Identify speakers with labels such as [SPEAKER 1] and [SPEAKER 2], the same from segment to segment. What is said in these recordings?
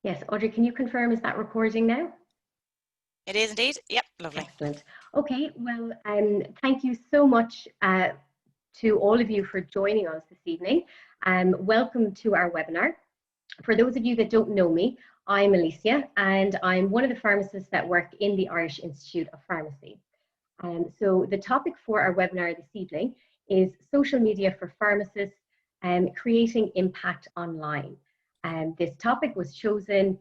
[SPEAKER 1] Yes, Audrey, can you confirm, is that recording now?
[SPEAKER 2] It is indeed. Yep, lovely.
[SPEAKER 1] Excellent. Okay, well, thank you so much to all of you for joining us this evening. Welcome to our webinar. For those of you that don't know me, I'm Alicia, and I'm one of the pharmacists that work in the Irish Institute of Pharmacy. So the topic for our webinar this evening is social media for pharmacists creating impact online. This topic was chosen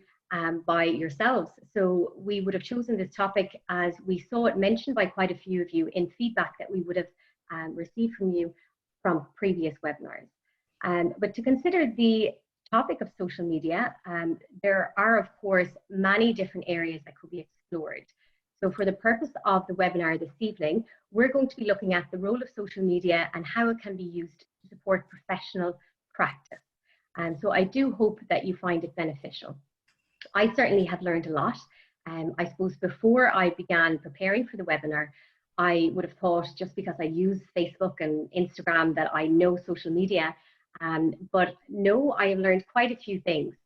[SPEAKER 1] by yourselves. So we would have chosen this topic as we saw it mentioned by quite a few of you in feedback that we would have received from you from previous webinars. But to consider the topic of social media, there are of course many different areas that could be explored. So for the purpose of the webinar this evening, we're going to be looking at the role of social media and how it can be used to support professional practice. And so I do hope that you find it beneficial. I certainly have learned a lot. I suppose before I began preparing for the webinar, I would have thought just because I use Facebook and Instagram that I know social media, but no, I have learned quite a few things.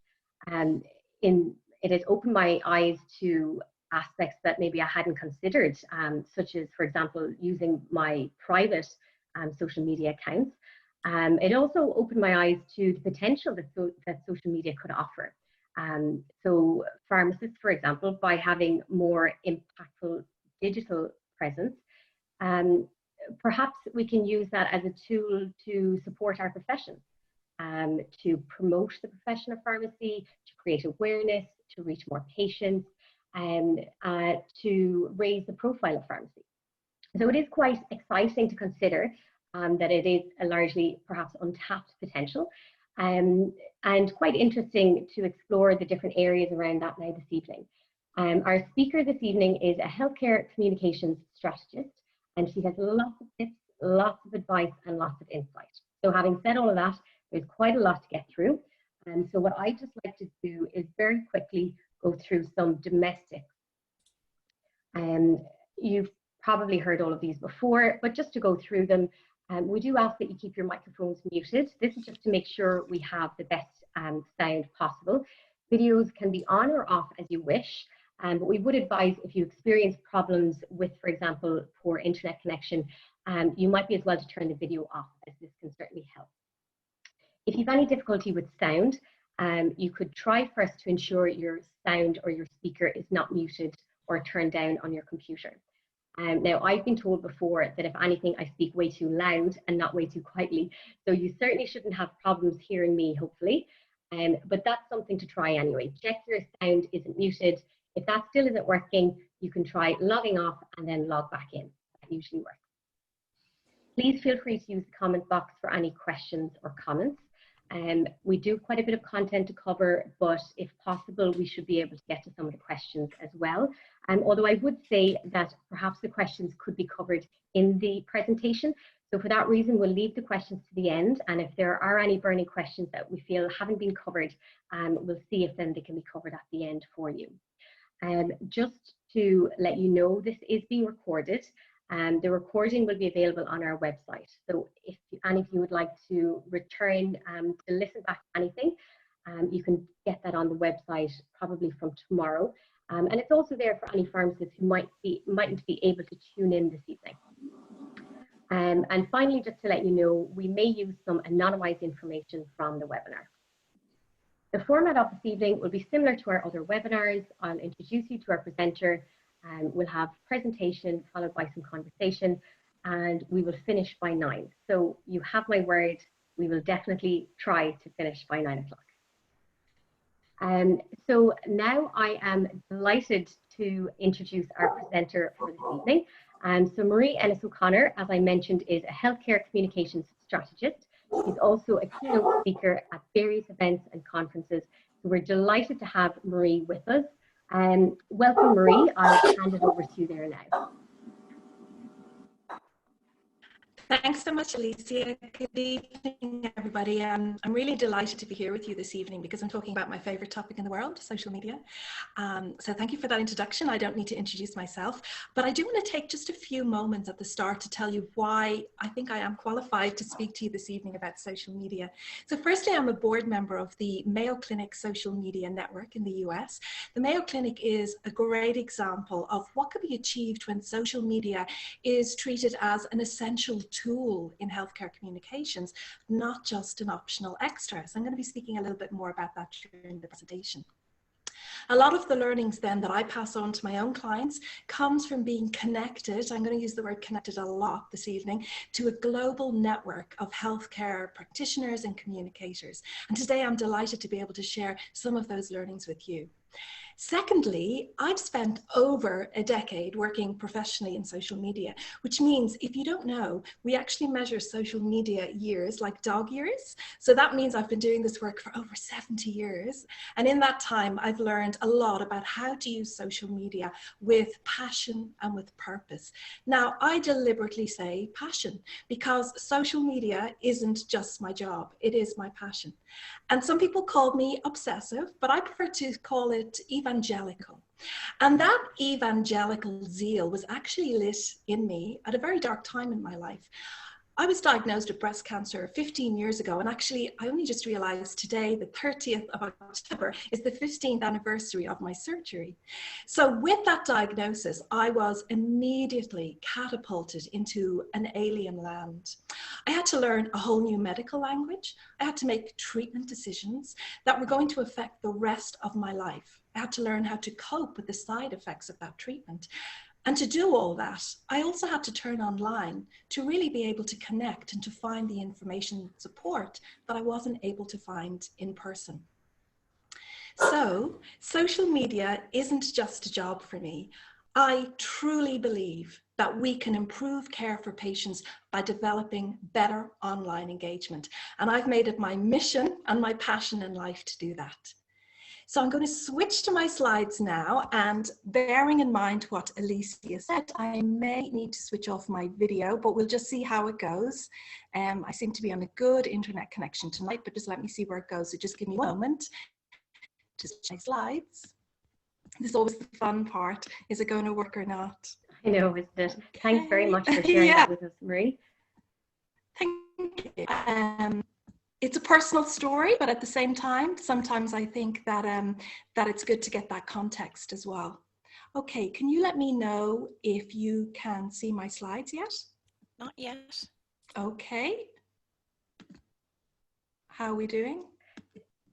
[SPEAKER 1] It has opened my eyes to aspects that maybe I hadn't considered, such as, for example, using my private social media accounts. It also opened my eyes to the potential that social media could offer. So pharmacists, for example, by having more impactful digital presence, perhaps we can use that as a tool to support our profession, to promote the profession of pharmacy, to create awareness, to reach more patients, and to raise the profile of pharmacy. So it is quite exciting to consider that it is a largely perhaps untapped potential, and quite interesting to explore the different areas around that now this evening. Our speaker this evening is a healthcare communications strategist, and she has lots of tips, lots of advice, and lots of insight. So having said all of that, there's quite a lot to get through. And so what I'd just like to do is very quickly go through some domestics. You've probably heard all of these before, but just to go through them, we do ask that you keep your microphones muted. This is just to make sure we have the best sound possible. Videos can be on or off as you wish, but we would advise if you experience problems with, for example, poor internet connection, you might be as well to turn the video off, as this can certainly help. If you have any difficulty with sound, you could try first to ensure your sound or your speaker is not muted or turned down on your computer. Now, I've been told before that if anything, I speak way too loud and not way too quietly. So you certainly shouldn't have problems hearing me, hopefully. But that's something to try anyway. Check your sound isn't muted. If that still isn't working, you can try logging off and then log back in. That usually works. Please feel free to use the comment box for any questions or comments. We do quite a bit of content to cover, but if possible, we should be able to get to some of the questions as well. Although I would say that perhaps the questions could be covered in the presentation. So for that reason, we'll leave the questions to the end. And if there are any burning questions that we feel haven't been covered, we'll see if then they can be covered at the end for you. Just to let you know, this is being recorded. The recording will be available on our website. So if any of you would like to return to listen back to anything, you can get that on the website probably from tomorrow. And it's also there for any pharmacists who mightn't be able to tune in this evening. And finally, just to let you know, we may use some anonymized information from the webinar. The format of this evening will be similar to our other webinars. I'll introduce you to our presenter. We'll have presentation followed by some conversation, and we will finish by 9. So you have my word, we will definitely try to finish by 9 o'clock. So now I am delighted to introduce our presenter for this evening. So Marie Ennis O'Connor, as I mentioned, is a healthcare communications strategist. She's also a keynote speaker at various events and conferences. So we're delighted to have Marie with us. Welcome, Marie. I'll hand it over to you there now.
[SPEAKER 3] Thanks so much, Alicia. Good evening, everybody. I'm really delighted to be here with you this evening because I'm talking about my favorite topic in the world, social media. So thank you for that introduction. I don't need to introduce myself, but I do want to take just a few moments at the start to tell you why I think I am qualified to speak to you this evening about social media. So firstly, I'm a board member of the Mayo Clinic Social Media Network in the US. The Mayo Clinic is a great example of what can be achieved when social media is treated as an essential tool in healthcare communications, not just an optional extra. So I'm going to be speaking a little bit more about that during the presentation. A lot of the learnings then that I pass on to my own clients comes from being connected, I'm going to use the word connected a lot this evening, to a global network of healthcare practitioners and communicators. And today I'm delighted to be able to share some of those learnings with you. Secondly, I've spent over a decade working professionally in social media, which means if you don't know, we actually measure social media years like dog years. So that means I've been doing this work for over 70 years. And in that time, I've learned a lot about how to use social media with passion and with purpose. Now, I deliberately say passion because social media isn't just my job, it is my passion. And some people call me obsessive, but I prefer to call it evangelical. And that evangelical zeal was actually lit in me at a very dark time in my life. I was diagnosed with breast cancer 15 years ago, and actually I only just realized today, the 30th of October, is the 15th anniversary of my surgery. So with that diagnosis, I was immediately catapulted into an alien land. I had to learn a whole new medical language. I had to make treatment decisions that were going to affect the rest of my life. I had to learn how to cope with the side effects of that treatment. And to do all that, I also had to turn online to really be able to connect and to find the information and support that I wasn't able to find in person. So social media isn't just a job for me. I truly believe that we can improve care for patients by developing better online engagement. And I've made it my mission and my passion in life to do that. So I'm going to switch to my slides now, and bearing in mind what Alicia said, I may need to switch off my video, but we'll just see how it goes. I seem to be on a good internet connection tonight, but just let me see where it goes. So just give me one moment to switch my slides. This is always the fun part. Is it going to work or not?
[SPEAKER 1] I know, isn't it? Okay. Thanks very much for sharing that with us, Marie.
[SPEAKER 3] Thank you. It's a personal story, but at the same time, sometimes I think that, that it's good to get that context as well. Okay, can you let me know if you can see my slides yet?
[SPEAKER 2] Not yet.
[SPEAKER 3] Okay. How are we doing?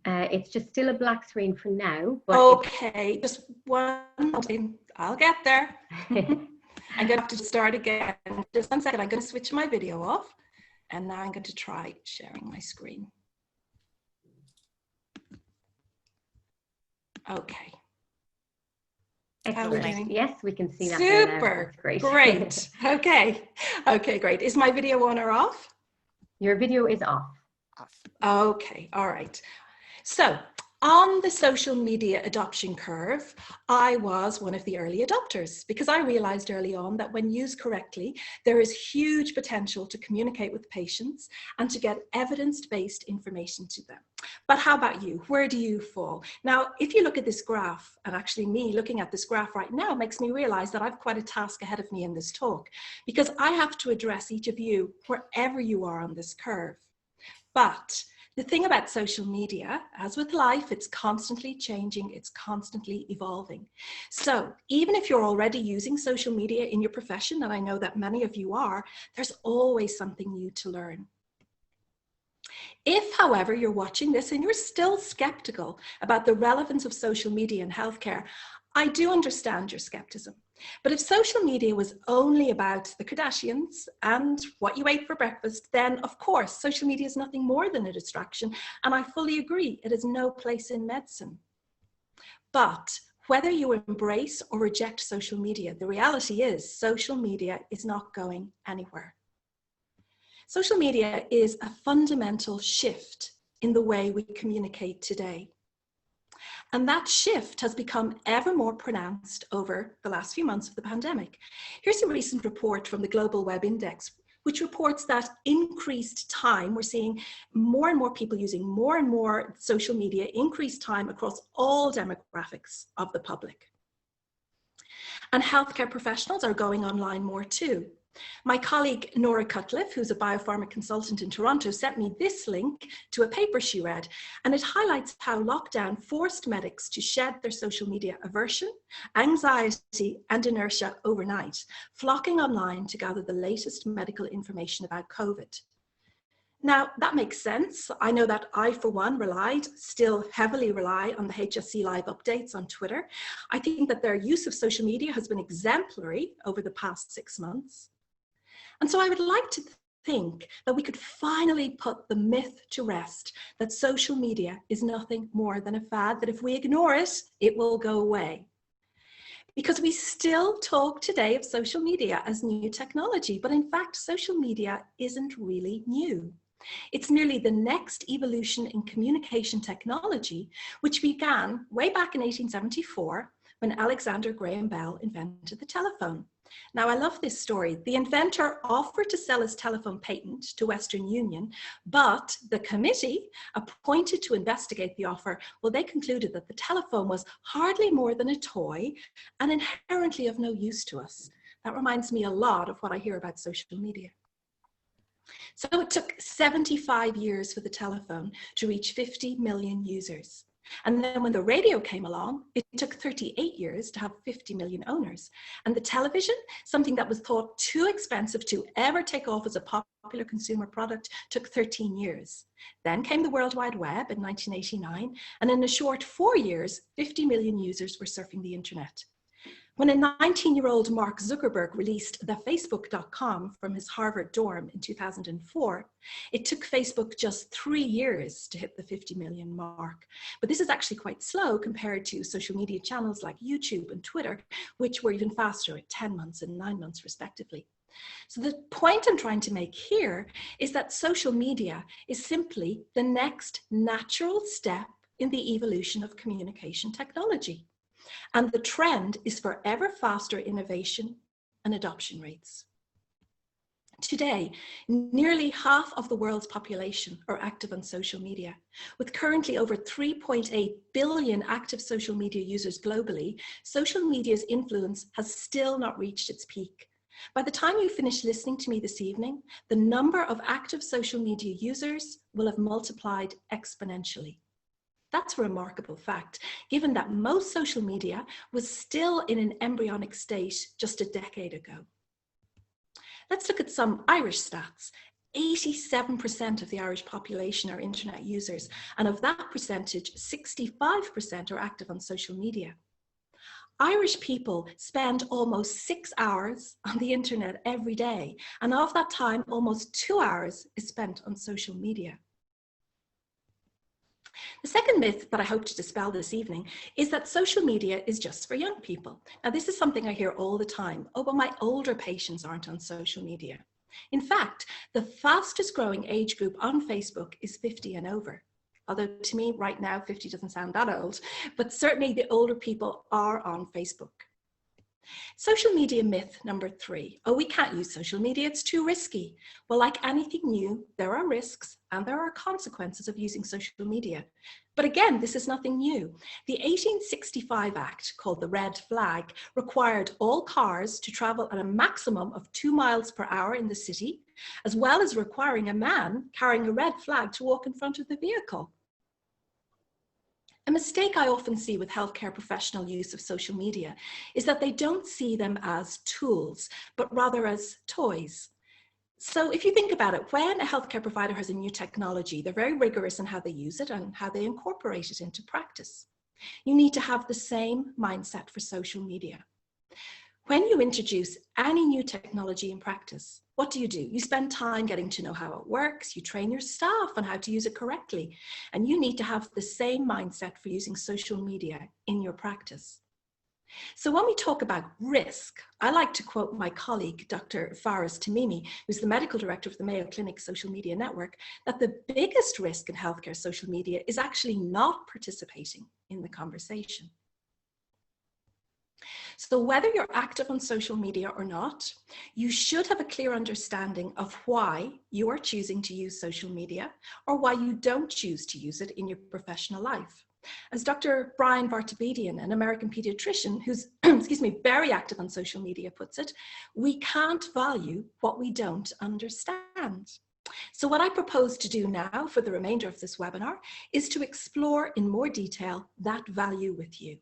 [SPEAKER 1] It's just still a black screen for now. But
[SPEAKER 3] okay, just one moment. I'll get there. I'm going to have to start again. Just 1 second. I'm going to switch my video off. And now I'm going to try sharing my screen. Okay.
[SPEAKER 1] Excellent. Yes, we can see that.
[SPEAKER 3] Super.
[SPEAKER 1] Great.
[SPEAKER 3] Great. Okay. Okay, great. Is my video on or off?
[SPEAKER 1] Your video is off.
[SPEAKER 3] Okay. All right. So on the social media adoption curve, I was one of the early adopters because I realized early on that when used correctly, there is huge potential to communicate with patients and to get evidence-based information to them. But how about you? Where do you fall? Now, if you look at this graph, and actually me looking at this graph right now makes me realize that I've quite a task ahead of me in this talk because I have to address each of you wherever you are on this curve. But the thing about social media, as with life, it's constantly changing, it's constantly evolving. So even if you're already using social media in your profession, and I know that many of you are, there's always something new to learn. If, however, you're watching this and you're still skeptical about the relevance of social media in healthcare, I do understand your skepticism. But if social media was only about the Kardashians and what you ate for breakfast, then of course, social media is nothing more than a distraction. And I fully agree, it has no place in medicine. But whether you embrace or reject social media, the reality is social media is not going anywhere. Social media is a fundamental shift in the way we communicate today. And that shift has become ever more pronounced over the last few months of the pandemic. Here's a recent report from the Global Web Index, which reports that increased time, we're seeing more and more people using more and more social media, increased time across all demographics of the public. And healthcare professionals are going online more too. My colleague Nora Cutcliffe, who's a biopharma consultant in Toronto, sent me this link to a paper she read, and it highlights how lockdown forced medics to shed their social media aversion, anxiety, and inertia overnight, flocking online to gather the latest medical information about COVID. Now, that makes sense. I know that I, for one, still heavily rely on the HSC Live updates on Twitter. I think that their use of social media has been exemplary over the past 6 months. And so I would like to think that we could finally put the myth to rest that social media is nothing more than a fad, that if we ignore it, it will go away. Because we still talk today of social media as new technology, but in fact, social media isn't really new. It's merely the next evolution in communication technology, which began way back in 1874 when Alexander Graham Bell invented the telephone. Now, I love this story. The inventor offered to sell his telephone patent to Western Union, but the committee appointed to investigate the offer, well, they concluded that the telephone was hardly more than a toy and inherently of no use to us. That reminds me a lot of what I hear about social media. So it took 75 years for the telephone to reach 50 million users. And then when the radio came along, it took 38 years to have 50 million owners. And the television, something that was thought too expensive to ever take off as a popular consumer product, took 13 years. Then came the World Wide Web in 1989, and in a short 4 years, 50 million users were surfing the internet. When a 19-year-old Mark Zuckerberg released the Facebook.com from his Harvard dorm in 2004, it took Facebook just 3 years to hit the 50 million mark. But this is actually quite slow compared to social media channels like YouTube and Twitter, which were even faster at 10 months and 9 months respectively. So the point I'm trying to make here is that social media is simply the next natural step in the evolution of communication technology. And the trend is for ever faster innovation and adoption rates. Today, nearly half of the world's population are active on social media. With currently over 3.8 billion active social media users globally, social media's influence has still not reached its peak. By the time you finish listening to me this evening, the number of active social media users will have multiplied exponentially. That's a remarkable fact, given that most social media was still in an embryonic state just a decade ago. Let's look at some Irish stats. 87% of the Irish population are internet users, and of that percentage, 65% are active on social media. Irish people spend almost 6 hours on the internet every day, and of that time, almost 2 hours is spent on social media. The second myth that I hope to dispel this evening is that social media is just for young people. Now, this is something I hear all the time. Oh, but my older patients aren't on social media. In fact, the fastest growing age group on Facebook is 50 and over. Although to me right now, 50 doesn't sound that old, but certainly the older people are on Facebook. Social media myth number 3. Oh, we can't use social media, it's too risky. Well, like anything new, there are risks and there are consequences of using social media. But again, this is nothing new. The 1865 Act, called the Red Flag, required all cars to travel at a maximum of 2 miles per hour in the city, as well as requiring a man carrying a red flag to walk in front of the vehicle. A mistake I often see with healthcare professional use of social media is that they don't see them as tools, but rather as toys. So if you think about it, when a healthcare provider has a new technology, they're very rigorous in how they use it and how they incorporate it into practice. You need to have the same mindset for social media. When you introduce any new technology in practice, what do? You spend time getting to know how it works, you train your staff on how to use it correctly, and you need to have the same mindset for using social media in your practice. So when we talk about risk, I like to quote my colleague, Dr. Faris Tamimi, who's the medical director of the Mayo Clinic Social Media Network, that the biggest risk in healthcare social media is actually not participating in the conversation. So whether you're active on social media or not, you should have a clear understanding of why you are choosing to use social media or why you don't choose to use it in your professional life. As Dr. Brian Vartabedian, an American pediatrician who's excuse me, very active on social media puts it, we can't value what we don't understand. So what I propose to do now for the remainder of this webinar is to explore in more detail that value with you.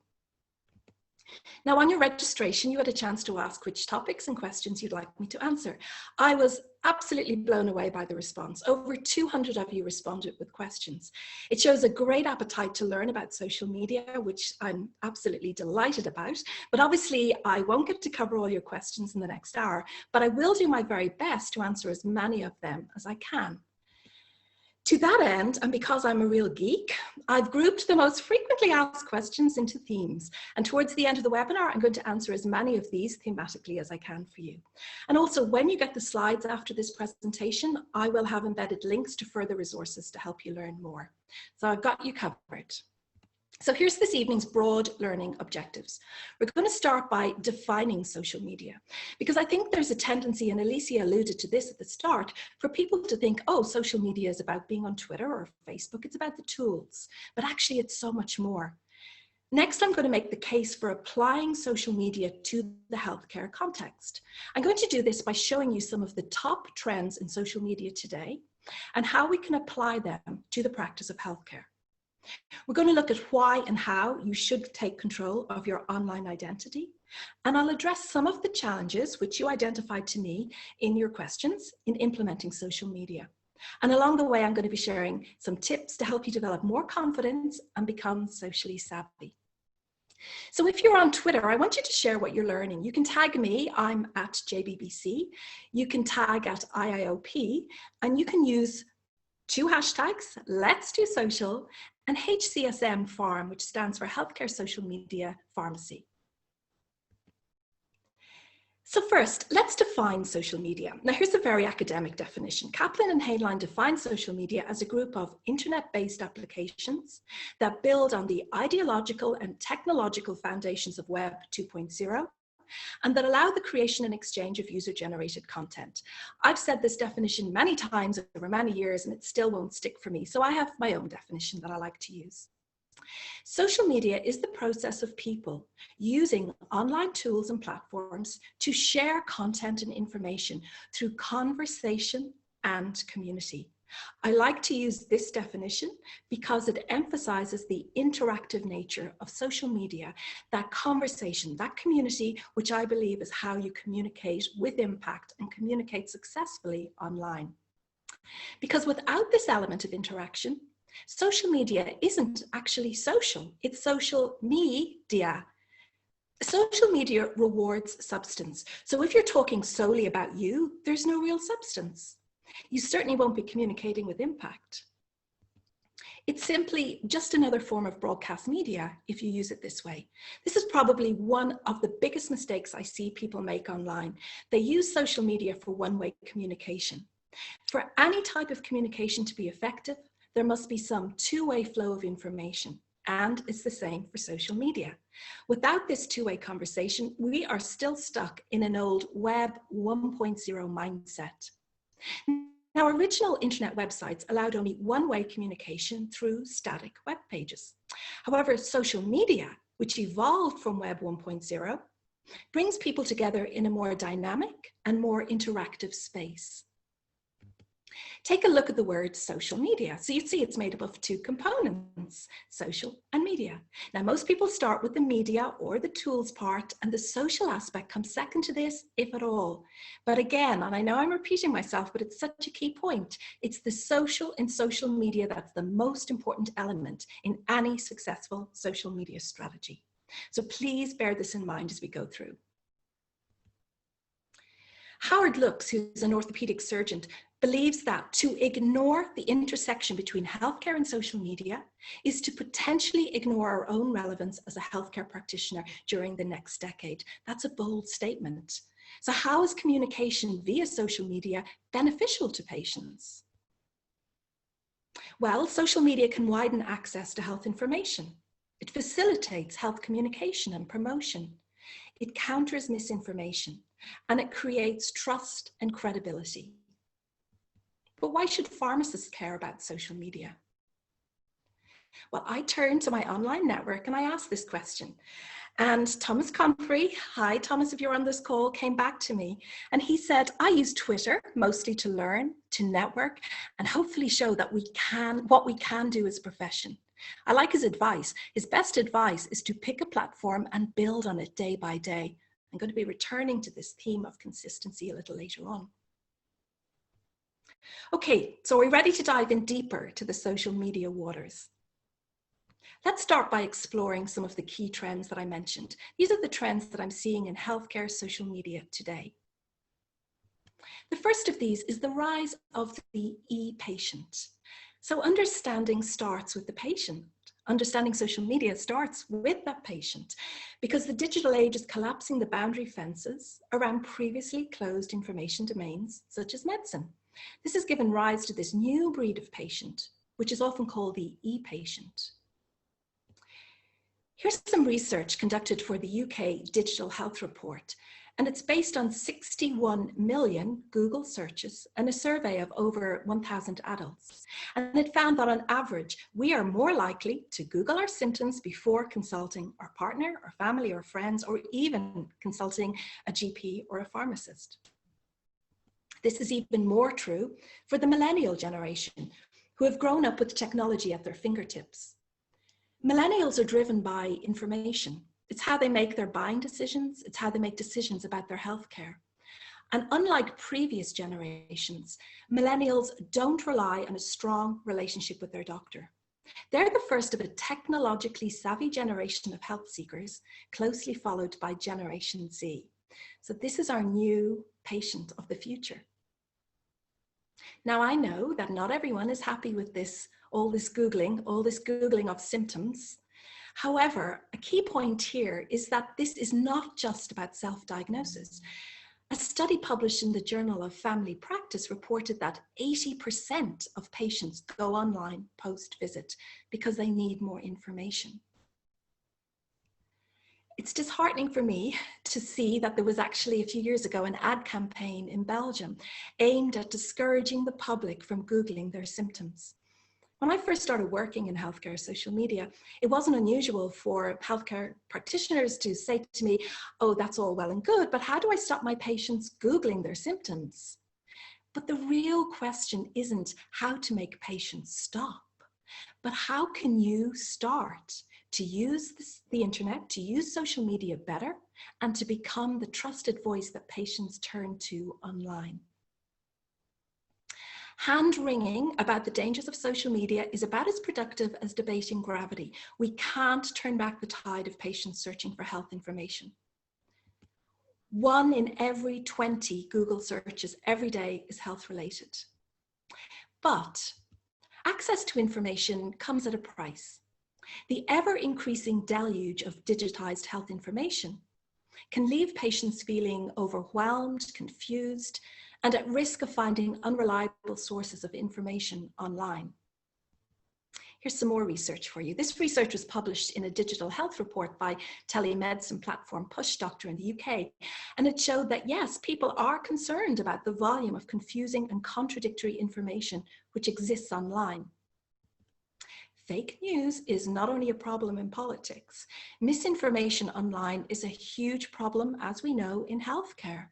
[SPEAKER 3] Now, on your registration, you had a chance to ask which topics and questions you'd like me to answer. I was absolutely blown away by the response. Over 200 of you responded with questions. It shows a great appetite to learn about social media, which I'm absolutely delighted about. But obviously, I won't get to cover all your questions in the next hour, but I will do my very best to answer as many of them as I can. To that end, and because I'm a real geek, I've grouped the most frequently asked questions into themes. And towards the end of the webinar, I'm going to answer as many of these thematically as I can for you. And also, when you get the slides after this presentation, I will have embedded links to further resources to help you learn more. So I've got you covered. So here's this evening's broad learning objectives. We're going to start by defining social media, because I think there's a tendency, and Alicia alluded to this at the start, for people to think, oh, social media is about being on Twitter or Facebook, it's about the tools, but actually it's so much more. Next, I'm going to make the case for applying social media to the healthcare context. I'm going to do this by showing you some of the top trends in social media today and how we can apply them to the practice of healthcare. We're going to look at why and how you should take control of your online identity. And I'll address some of the challenges which you identified to me in your questions in implementing social media. And along the way, I'm going to be sharing some tips to help you develop more confidence and become socially savvy. So if you're on Twitter, I want you to share what you're learning. You can tag me, I'm at JBBC. You can tag at IIOP, and you can use two hashtags, Let's Do Social and HCSM Pharm, which stands for Healthcare Social Media Pharmacy. So first, let's define social media. Now here's a very academic definition. Kaplan and Heinlein define social media as a group of internet-based applications that build on the ideological and technological foundations of Web 2.0 and that allow the creation and exchange of user-generated content. I've said this definition many times over many years and it still won't stick for me, so I have my own definition that I like to use. Social media is the process of people using online tools and platforms to share content and information through conversation and community. I like to use this definition because it emphasizes the interactive nature of social media, that conversation, that community, which I believe is how you communicate with impact and communicate successfully online. Because without this element of interaction, social media isn't actually social, it's social media. Social media rewards substance. So if you're talking solely about you, there's no real substance. You certainly won't be communicating with impact. It's simply just another form of broadcast media if you use it this way. This is probably one of the biggest mistakes I see people make online. They use social media for one-way communication. For any type of communication to be effective, there must be some two-way flow of information, and it's the same for social media. Without this two-way conversation, we are still stuck in an old Web 1.0 mindset. Now, original internet websites allowed only one-way communication through static web pages. However, social media, which evolved from Web 1.0, brings people together in a more dynamic and more interactive space. Take a look at the word social media. So you see it's made up of two components, social and media. Now, most people start with the media or the tools part, and the social aspect comes second to this, if at all. But again, and I know I'm repeating myself, but it's such a key point, it's the social in social media that's the most important element in any successful social media strategy. So please bear this in mind as we go through. Howard Lux, who's an orthopedic surgeon, believes that to ignore the intersection between healthcare and social media is to potentially ignore our own relevance as a healthcare practitioner during the next decade. That's a bold statement. So how is communication via social media beneficial to patients? Well, social media can widen access to health information. It facilitates health communication and promotion. it counters misinformation, and it creates trust and credibility. But why should pharmacists care about social media? Well, I turned to my online network and I asked this question. And Thomas Comfrey, hi Thomas, if you're on this call, came back to me and he said, I use Twitter mostly to learn, to network, and hopefully show that what we can do as a profession. I like his advice. His best advice is to pick a platform and build on it day by day. I'm going to be returning to this theme of consistency a little later on. Okay, so we're ready to dive in deeper to the social media waters. Let's start by exploring some of the key trends that I mentioned. These are the trends that I'm seeing in healthcare social media today. The first of these is the rise of the e-patient. So understanding starts with the patient. Understanding social media starts with that patient because the digital age is collapsing the boundary fences around previously closed information domains, such as medicine. This has given rise to this new breed of patient, which is often called the e-patient. Here's some research conducted for the UK Digital Health Report, and it's based on 61 million Google searches and a survey of over 1,000 adults. And it found that on average, we are more likely to Google our symptoms before consulting our partner, our family, or friends, or even consulting a GP or a pharmacist. This is even more true for the millennial generation, who have grown up with technology at their fingertips. Millennials are driven by information. It's how they make their buying decisions. It's how they make decisions about their healthcare. And unlike previous generations, millennials don't rely on a strong relationship with their doctor. They're the first of a technologically savvy generation of health seekers, closely followed by Generation Z. So this is our new patient of the future. Now I know that not everyone is happy with all this Googling of symptoms. However, a key point here is that this is not just about self-diagnosis. A study published in the Journal of Family Practice reported that 80% of patients go online post-visit because they need more information. It's disheartening for me to see that there was actually a few years ago an ad campaign in Belgium aimed at discouraging the public from Googling their symptoms. When I first started working in healthcare social media, it wasn't unusual for healthcare practitioners to say to me, oh, that's all well and good, but how do I stop my patients Googling their symptoms? But the real question isn't how to make patients stop, but how can you start to use the internet, to use social media better, and to become the trusted voice that patients turn to online. Hand-wringing about the dangers of social media is about as productive as debating gravity. We can't turn back the tide of patients searching for health information. 1 in every 20 Google searches every day is health-related. But access to information comes at a price. The ever-increasing deluge of digitized health information can leave patients feeling overwhelmed, confused, and at risk of finding unreliable sources of information online. Here's some more research for you. This research was published in a digital health report by telemedicine platform Push Doctor in the UK, and it showed that yes, people are concerned about the volume of confusing and contradictory information which exists online. Fake news is not only a problem in politics. Misinformation online is a huge problem, as we know, in healthcare.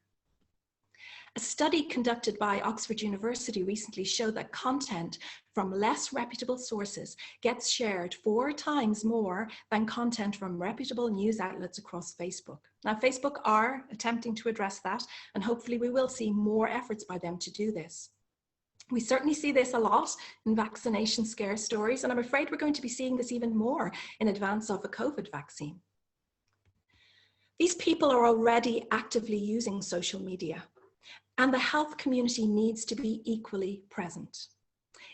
[SPEAKER 3] A study conducted by Oxford University recently showed that content from less reputable sources gets shared 4 times more than content from reputable news outlets across Facebook. Now, Facebook are attempting to address that, and hopefully we will see more efforts by them to do this. We certainly see this a lot in vaccination scare stories, and I'm afraid we're going to be seeing this even more in advance of a COVID vaccine. These people are already actively using social media, and the health community needs to be equally present.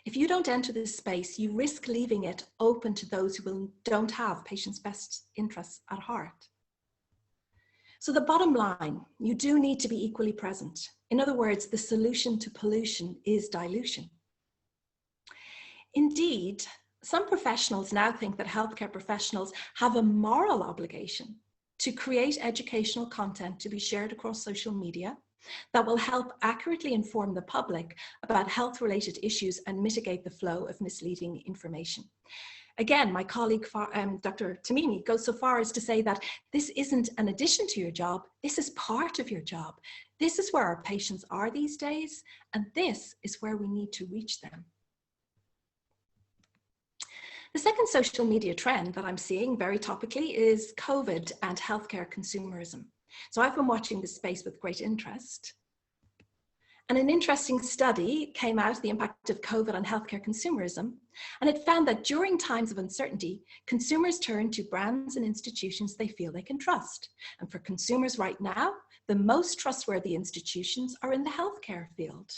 [SPEAKER 3] If you don't enter this space, you risk leaving it open to those who don't have patients' best interests at heart. So the bottom line, you do need to be equally present. In other words, the solution to pollution is dilution. Indeed, some professionals now think that healthcare professionals have a moral obligation to create educational content to be shared across social media that will help accurately inform the public about health-related issues and mitigate the flow of misleading information. Again, my colleague, Dr. Tamimi, goes so far as to say that this isn't an addition to your job, this is part of your job. This is where our patients are these days, and this is where we need to reach them. The second social media trend that I'm seeing very topically is COVID and healthcare consumerism. So I've been watching this space with great interest. And an interesting study came out, the impact of COVID on healthcare consumerism, and it found that during times of uncertainty, consumers turn to brands and institutions they feel they can trust. And for consumers right now, the most trustworthy institutions are in the healthcare field.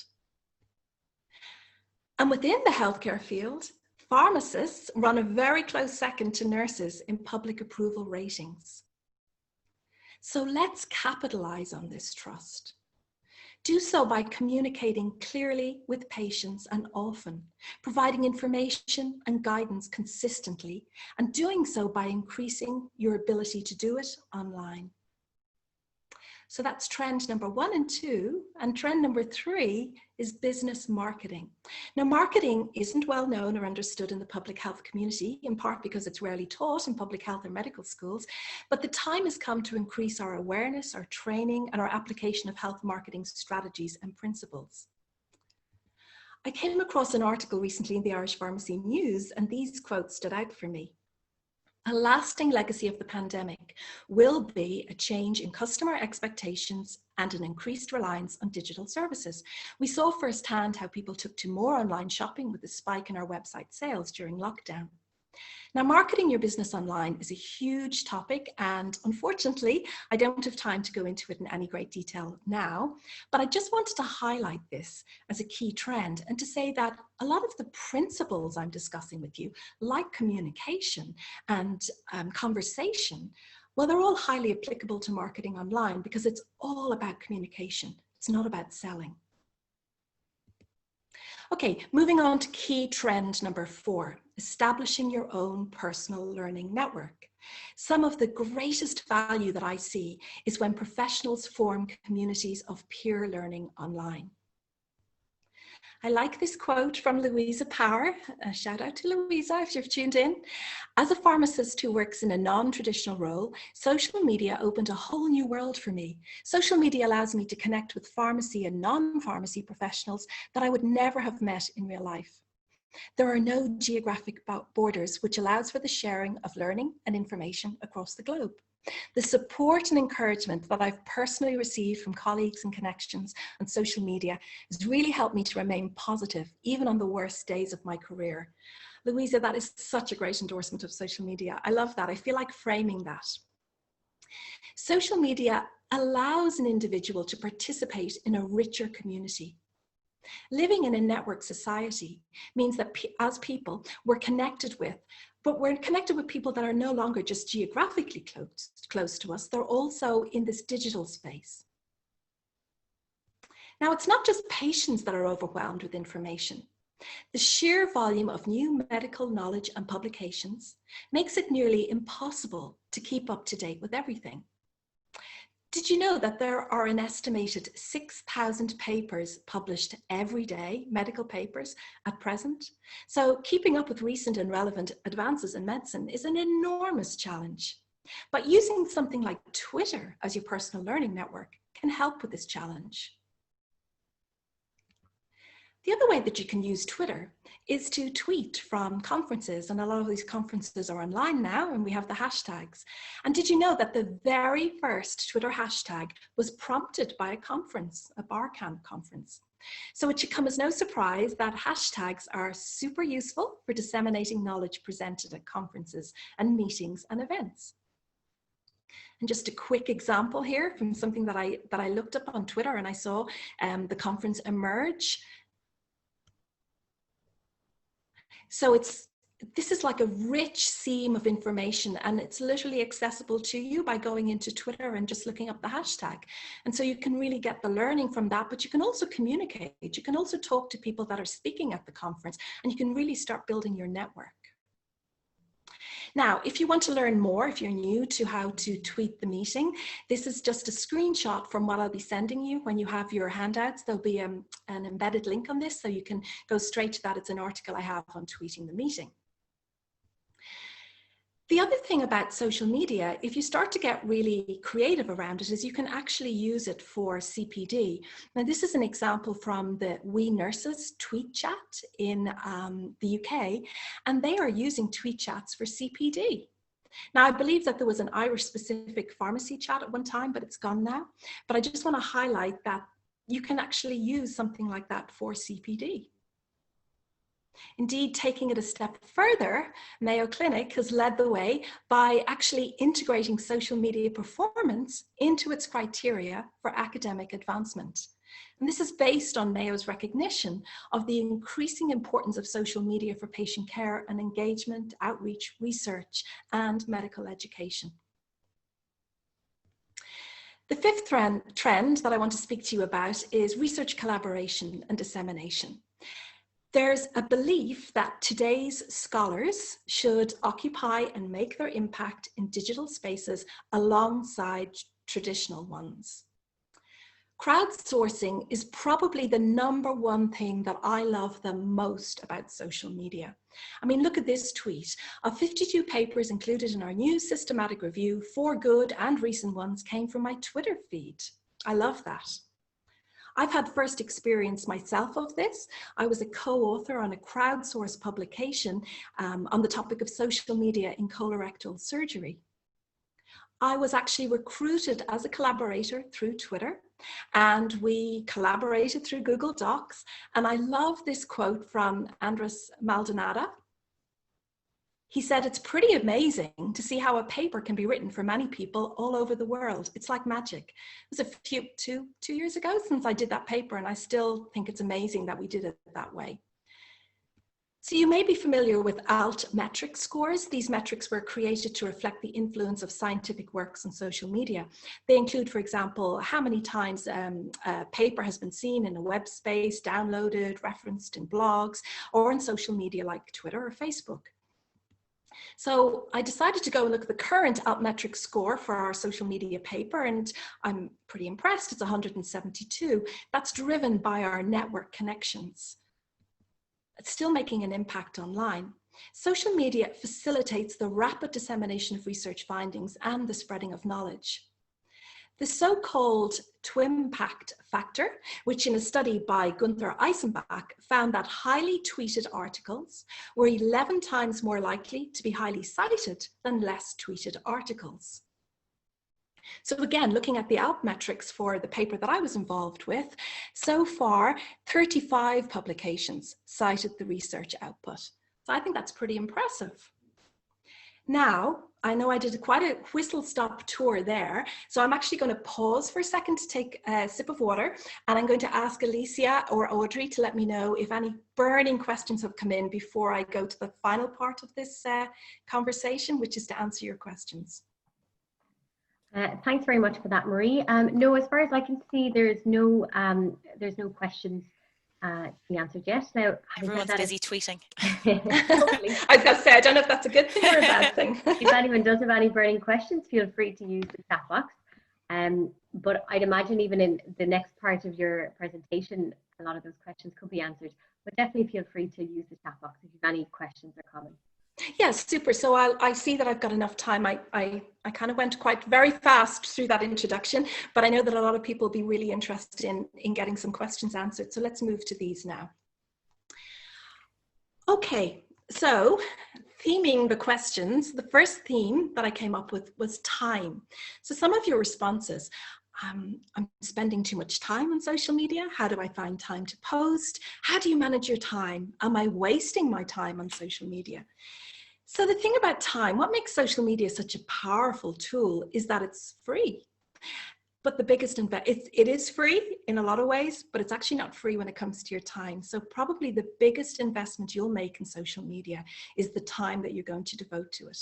[SPEAKER 3] And within the healthcare field, pharmacists run a very close second to nurses in public approval ratings. So let's capitalize on this trust. Do so by communicating clearly with patients and often, providing information and guidance consistently, and doing so by increasing your ability to do it online. So that's trend number 1 and 2, and trend number 3 is business marketing. Now, marketing isn't well known or understood in the public health community, in part because it's rarely taught in public health or medical schools, but the time has come to increase our awareness, our training, and our application of health marketing strategies and principles. I came across an article recently in the Irish Pharmacy News, and these quotes stood out for me. A lasting legacy of the pandemic will be a change in customer expectations and an increased reliance on digital services. We saw firsthand how people took to more online shopping with the spike in our website sales during lockdown. Now, marketing your business online is a huge topic, and unfortunately, I don't have time to go into it in any great detail now, but I just wanted to highlight this as a key trend and to say that a lot of the principles I'm discussing with you, like communication and conversation, well, they're all highly applicable to marketing online because it's all about communication. It's not about selling. Okay, moving on to key trend number 4, establishing your own personal learning network. Some of the greatest value that I see is when professionals form communities of peer learning online. I like this quote from Louisa Power. A shout out to Louisa if you've tuned in. As a pharmacist who works in a non-traditional role, social media opened a whole new world for me. Social media allows me to connect with pharmacy and non-pharmacy professionals that I would never have met in real life. There are no geographic borders, which allows for the sharing of learning and information across the globe. The support and encouragement that I've personally received from colleagues and connections on social media has really helped me to remain positive, even on the worst days of my career. Louisa, that is such a great endorsement of social media. I love that. I feel like framing that. Social media allows an individual to participate in a richer community. Living in a network society means that as people, we're connected with, but we're connected with people that are no longer just geographically close to us, they're also in this digital space. Now, it's not just patients that are overwhelmed with information. The sheer volume of new medical knowledge and publications makes it nearly impossible to keep up to date with everything. Did you know that there are an estimated 6,000 papers published every day, medical papers, at present? So keeping up with recent and relevant advances in medicine is an enormous challenge. But using something like Twitter as your personal learning network can help with this challenge. The other way that you can use Twitter is to tweet from conferences, and a lot of these conferences are online now, and we have the hashtags. And did you know that the very first Twitter hashtag was prompted by a conference, a Barcamp conference? So it should come as no surprise that hashtags are super useful for disseminating knowledge presented at conferences and meetings and events. And just a quick example here from something that I looked up on Twitter, and I saw the conference emerge. So this is like a rich seam of information, and it's literally accessible to you by going into Twitter and just looking up the hashtag. And so you can really get the learning from that, but you can also communicate. You can also talk to people that are speaking at the conference, and you can really start building your network. Now, if you want to learn more, if you're new to how to tweet the meeting, this is just a screenshot from what I'll be sending you when you have your handouts. There'll be an embedded link on this, so you can go straight to that. It's an article I have on tweeting the meeting. The other thing about social media, if you start to get really creative around it, is you can actually use it for CPD. Now, this is an example from the We Nurses tweet chat in the UK, and they are using tweet chats for CPD. Now, I believe that there was an Irish-specific pharmacy chat at one time, but it's gone now. But I just want to highlight that you can actually use something like that for CPD. Indeed, taking it a step further, Mayo Clinic has led the way by actually integrating social media performance into its criteria for academic advancement. And this is based on Mayo's recognition of the increasing importance of social media for patient care and engagement, outreach, research, and medical education. The fifth trend that I want to speak to you about is research collaboration and dissemination. There's a belief that today's scholars should occupy and make their impact in digital spaces alongside traditional ones. Crowdsourcing is probably the #1 thing that I love the most about social media. I mean, look at this tweet. Of 52 papers included in our new systematic review, 4 good and recent ones came from my Twitter feed. I love that. I've had first experience myself of this. I was a co-author on a crowdsourced publication on the topic of social media in colorectal surgery. I was actually recruited as a collaborator through Twitter, and we collaborated through Google Docs. And I love this quote from Andres Maldonado. He said, "It's pretty amazing to see how a paper can be written for many people all over the world. It's like magic." It was two years ago since I did that paper, and I still think it's amazing that we did it that way. So you may be familiar with Altmetrics scores. These metrics were created to reflect the influence of scientific works on social media. They include, for example, how many times a paper has been seen in a web space, downloaded, referenced in blogs, or in social media like Twitter or Facebook. So I decided to go and look at the current Altmetrics score for our social media paper, and I'm pretty impressed. It's 172. That's driven by our network connections. It's still making an impact online. Social media facilitates the rapid dissemination of research findings and the spreading of knowledge. The so-called Twimpact factor, which in a study by Gunther Eisenbach found that highly tweeted articles were 11 times more likely to be highly cited than less tweeted articles. So again, looking at the Altmetrics for the paper that I was involved with, so far 35 publications cited the research output. So I think that's pretty impressive. Now, I know I did quite a whistle-stop tour there, so I'm actually going to pause for a second to take a sip of water, and I'm going to ask Alicia or Audrey to let me know if any burning questions have come in before I go to the final part of this conversation, which is to answer your questions.
[SPEAKER 1] Thanks very much for that, Marie. No, as far as I can see, there's no questions to be answered yet. Now,
[SPEAKER 2] everyone's busy tweeting.
[SPEAKER 3] I was going to say, I don't know if that's a good thing or a bad thing.
[SPEAKER 1] If anyone does have any burning questions, feel free to use the chat box. But I'd imagine even in the next part of your presentation, a lot of those questions could be answered. But definitely feel free to use the chat box if you have any questions or comments.
[SPEAKER 3] Yes, super. So I see that I've got enough time. I kind of went very fast through that introduction, but I know that a lot of people will be really interested in getting some questions answered. So let's move to these now. Okay, so theming the questions, the first theme that I came up with was time. So some of your responses, I'm spending too much time on social media. How do I find time to post? How do you manage your time? Am I wasting my time on social media? So the thing about time, what makes social media such a powerful tool is that it's free. But the biggest it is free in a lot of ways, but it's actually not free when it comes to your time. So probably the biggest investment you'll make in social media is the time that you're going to devote to it.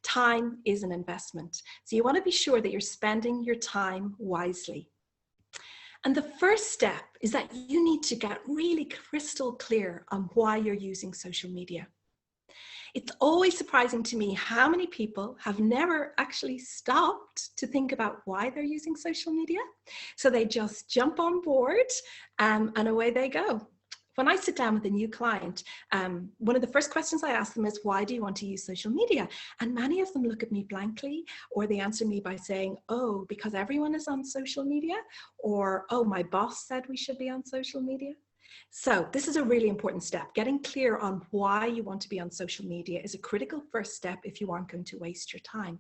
[SPEAKER 3] Time is an investment. So you want to be sure that you're spending your time wisely. And the first step is that you need to get really crystal clear on why you're using social media. It's always surprising to me how many people have never actually stopped to think about why they're using social media. So they just jump on board and away they go. When I sit down with a new client, one of the first questions I ask them is, why do you want to use social media? And many of them look at me blankly, or they answer me by saying, oh, because everyone is on social media, or, oh, my boss said we should be on social media. So this is a really important step. Getting clear on why you want to be on social media is a critical first step if you aren't going to waste your time.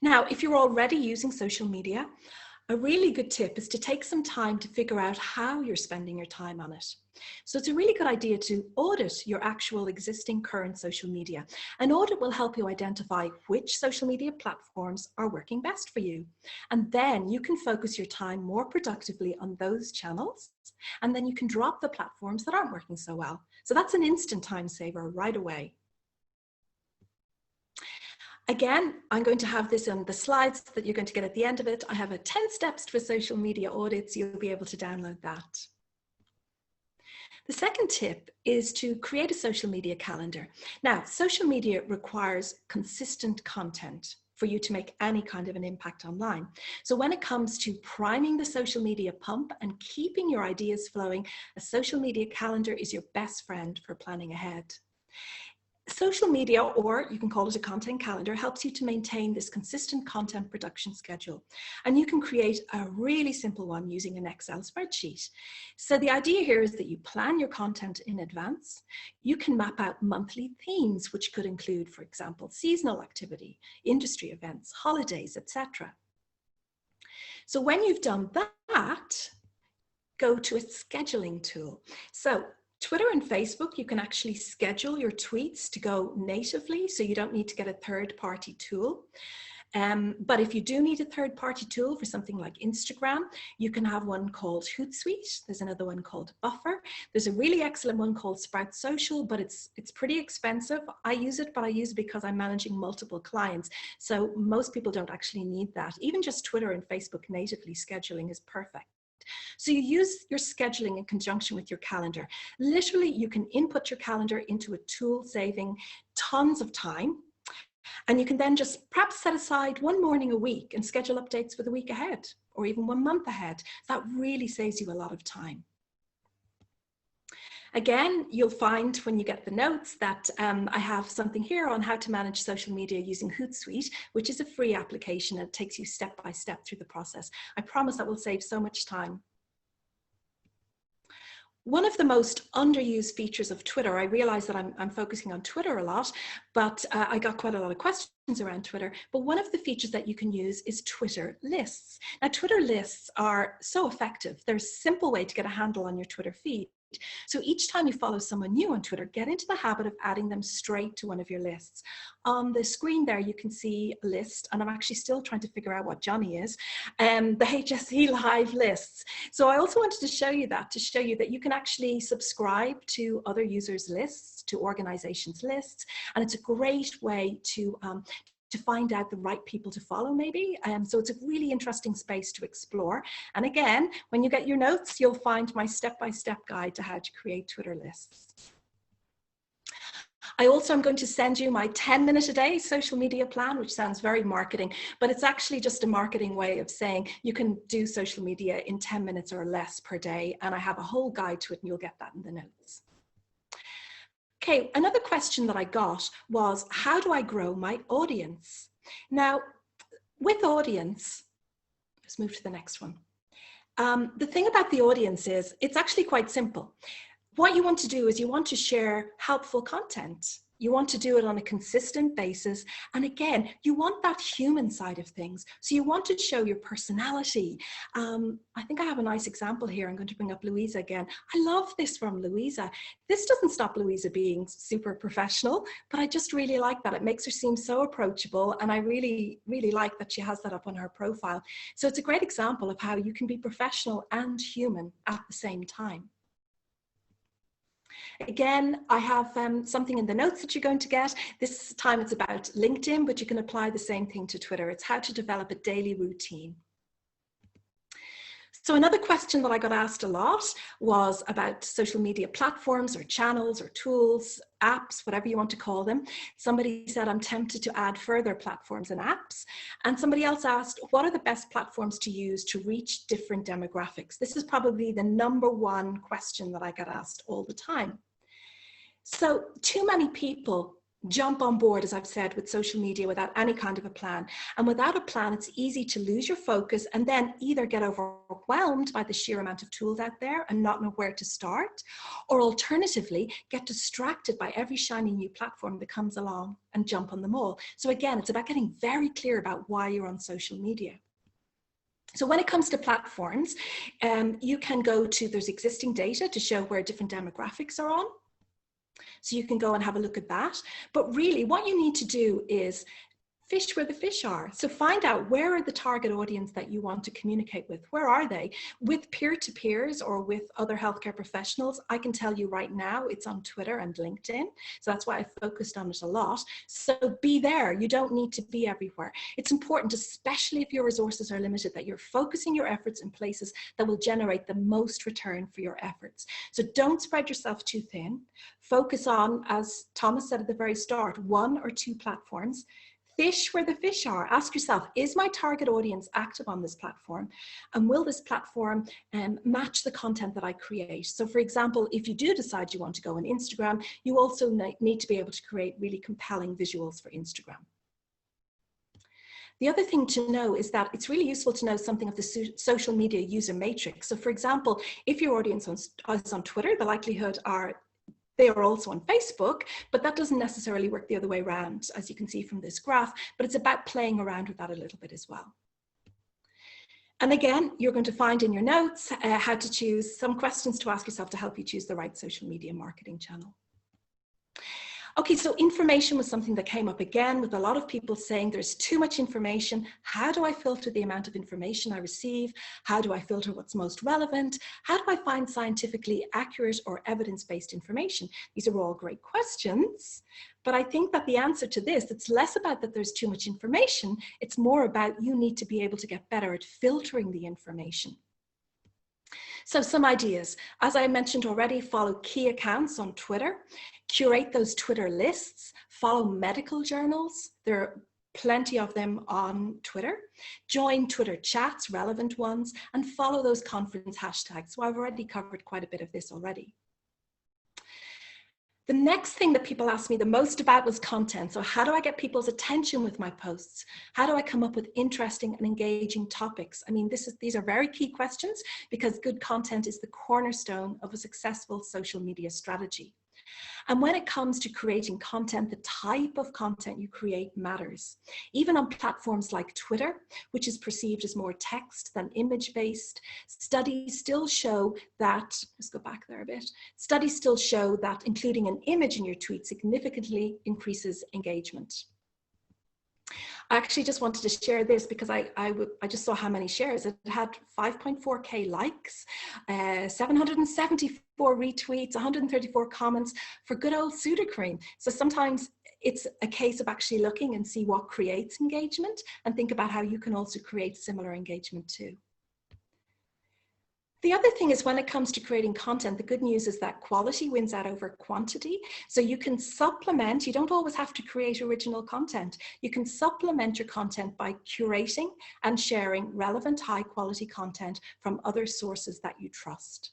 [SPEAKER 3] Now, if you're already using social media, a really good tip is to take some time to figure out how you're spending your time on it. So it's a really good idea to audit your actual existing current social media. An audit will help you identify which social media platforms are working best for you. And then you can focus your time more productively on those channels. And then you can drop the platforms that aren't working so well. So that's an instant time saver right away. Again, I'm going to have this on the slides that you're going to get at the end of it. I have a 10 steps for social media audits. You'll be able to download that. The second tip is to create a social media calendar. Now, social media requires consistent content for you to make any kind of an impact online. So when it comes to priming the social media pump and keeping your ideas flowing, a social media calendar is your best friend for planning ahead. Social media, or you can call it a content calendar, helps you to maintain this consistent content production schedule. And you can create a really simple one using an Excel spreadsheet. So the idea here is that you plan your content in advance. You can map out monthly themes, which could include, for example, seasonal activity, industry events, holidays, etc. So when you've done that, go to a scheduling tool. So Twitter and Facebook, you can actually schedule your tweets to go natively, so you don't need to get a third-party tool. But if you do need a third-party tool for something like Instagram, you can have one called Hootsuite. There's another one called Buffer. There's a really excellent one called Sprout Social, but it's pretty expensive. I use it, but I use it because I'm managing multiple clients. So most people don't actually need that. Even just Twitter and Facebook natively scheduling is perfect. So you use your scheduling in conjunction with your calendar. Literally, you can input your calendar into a tool saving tons of time. And you can then just perhaps set aside one morning a week and schedule updates for the week ahead, or even 1 month ahead. That really saves you a lot of time. Again, you'll find when you get the notes that I have something here on how to manage social media using Hootsuite, which is a free application and it takes you step by step through the process. I promise that will save so much time. One of the most underused features of Twitter, I realize that I'm focusing on Twitter a lot, but I got quite a lot of questions around Twitter. But one of the features that you can use is Twitter lists. Now, Twitter lists are so effective. They're a simple way to get a handle on your Twitter feed. So each time you follow someone new on Twitter, get into the habit of adding them straight to one of your lists. On the screen there, you can see a list, and I'm actually still trying to figure out what Johnny is, the HSE Live lists. So I also wanted to show you that, to show you that you can actually subscribe to other users' lists, to organizations' lists, and it's a great way to find out the right people to follow maybe. So it's a really interesting space to explore. And again, when you get your notes, you'll find my step-by-step guide to how to create Twitter lists. I also am going to send you my 10-minute a day social media plan, which sounds very marketing, but it's actually just a marketing way of saying you can do social media in 10 minutes or less per day. And I have a whole guide to it, and you'll get that in the notes. Okay, another question that I got was, how do I grow my audience? Now, with audience, let's move to the next one. The thing about the audience is, it's actually quite simple. What you want to do is you want to share helpful content. You want to do it on a consistent basis. And again, you want that human side of things. So you want to show your personality. I think I have a nice example here. I'm going to bring up Louisa again. I love this from Louisa. This doesn't stop Louisa being super professional, but I just really like that. It makes her seem so approachable. And I really, really like that she has that up on her profile. So it's a great example of how you can be professional and human at the same time. Again, I have something in the notes that you're going to get. This time it's about LinkedIn, but you can apply the same thing to Twitter. It's how to develop a daily routine. So another question that I got asked a lot was about social media platforms or channels or tools, apps, whatever you want to call them. Somebody said, I'm tempted to add further platforms and apps. And somebody else asked, what are the best platforms to use to reach different demographics? This is probably the #1 question that I get asked all the time. So too many people jump on board, as I've said, with social media without any kind of a plan. And without a plan, it's easy to lose your focus and then either get overwhelmed by the sheer amount of tools out there and not know where to start, or alternatively, get distracted by every shiny new platform that comes along and jump on them all. So again, it's about getting very clear about why you're on social media. So when it comes to platforms, you can go to, there's existing data to show where different demographics are on. So you can go and have a look at that. But really what you need to do is fish where the fish are. So find out, where are the target audience that you want to communicate with? Where are they? With peer-to-peers or with other healthcare professionals, I can tell you right now, it's on Twitter and LinkedIn. So that's why I focused on it a lot. So be there. You don't need to be everywhere. It's important, especially if your resources are limited, that you're focusing your efforts in places that will generate the most return for your efforts. So don't spread yourself too thin. Focus on, as Thomas said at the very start, 1 or 2 platforms. Fish where the fish are. Ask yourself, is my target audience active on this platform? And will this platform match the content that I create? So for example, if you do decide you want to go on Instagram, you also need to be able to create really compelling visuals for Instagram. The other thing to know is that it's really useful to know something of the social media user matrix. So for example, if your audience is on Twitter, the likelihood are they are also on Facebook, but that doesn't necessarily work the other way around, as you can see from this graph, but it's about playing around with that a little bit as well. And again, you're going to find in your notes how to choose some questions to ask yourself to help you choose the right social media marketing channel. Okay, so information was something that came up again with a lot of people saying there's too much information. How do I filter the amount of information I receive? How do I filter what's most relevant? How do I find scientifically accurate or evidence-based information? These are all great questions, but I think that the answer to this, it's less about that there's too much information. It's more about you need to be able to get better at filtering the information. So some ideas, as I mentioned already, follow key accounts on Twitter, curate those Twitter lists, follow medical journals. There are plenty of them on Twitter. Join Twitter chats, relevant ones, and follow those conference hashtags. So I've already covered quite a bit of this already. The next thing that people asked me the most about was content. So how do I get people's attention with my posts? How do I come up with interesting and engaging topics? I mean, these are very key questions because good content is the cornerstone of a successful social media strategy. And when it comes to creating content, the type of content you create matters. Even on platforms like Twitter, which is perceived as more text than image-based, studies still show that, let's go back there a bit, studies still show that including an image in your tweet significantly increases engagement. I actually just wanted to share this because I just saw how many shares. It had 5.4K likes, 774 retweets, 134 comments for good old Sudocrem. So sometimes it's a case of actually looking and see what creates engagement and think about how you can also create similar engagement too. The other thing is when it comes to creating content, the good news is that quality wins out over quantity. So you can supplement, you don't always have to create original content. You can supplement your content by curating and sharing relevant high quality content from other sources that you trust.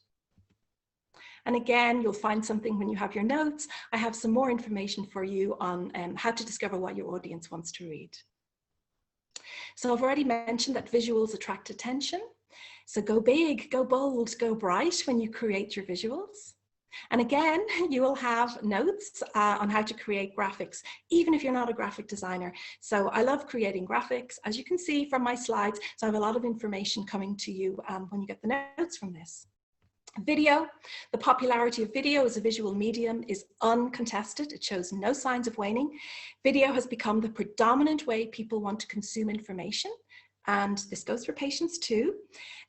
[SPEAKER 3] And again, you'll find something when you have your notes. I have some more information for you on how to discover what your audience wants to read. So I've already mentioned that visuals attract attention. So go big, go bold, go bright when you create your visuals. And again, you will have notes on how to create graphics, even if you're not a graphic designer. So I love creating graphics, as you can see from my slides. So I have a lot of information coming to you when you get the notes from this. Video, the popularity of video as a visual medium is uncontested. It shows no signs of waning. Video has become the predominant way people want to consume information. and this goes for patients too.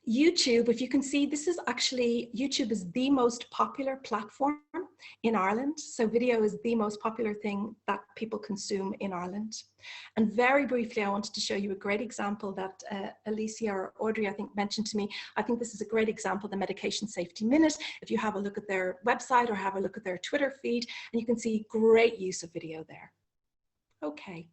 [SPEAKER 3] YouTube, if you can see, this is actually, YouTube is the most popular platform in Ireland. So video is the most popular thing that people consume in Ireland. And very briefly, I wanted to show you a great example that Alicia or Audrey, I think, mentioned to me. I think this is a great example, the Medication Safety Minute. If you have a look at their website or have a look at their Twitter feed, and you can see great use of video there. Okay.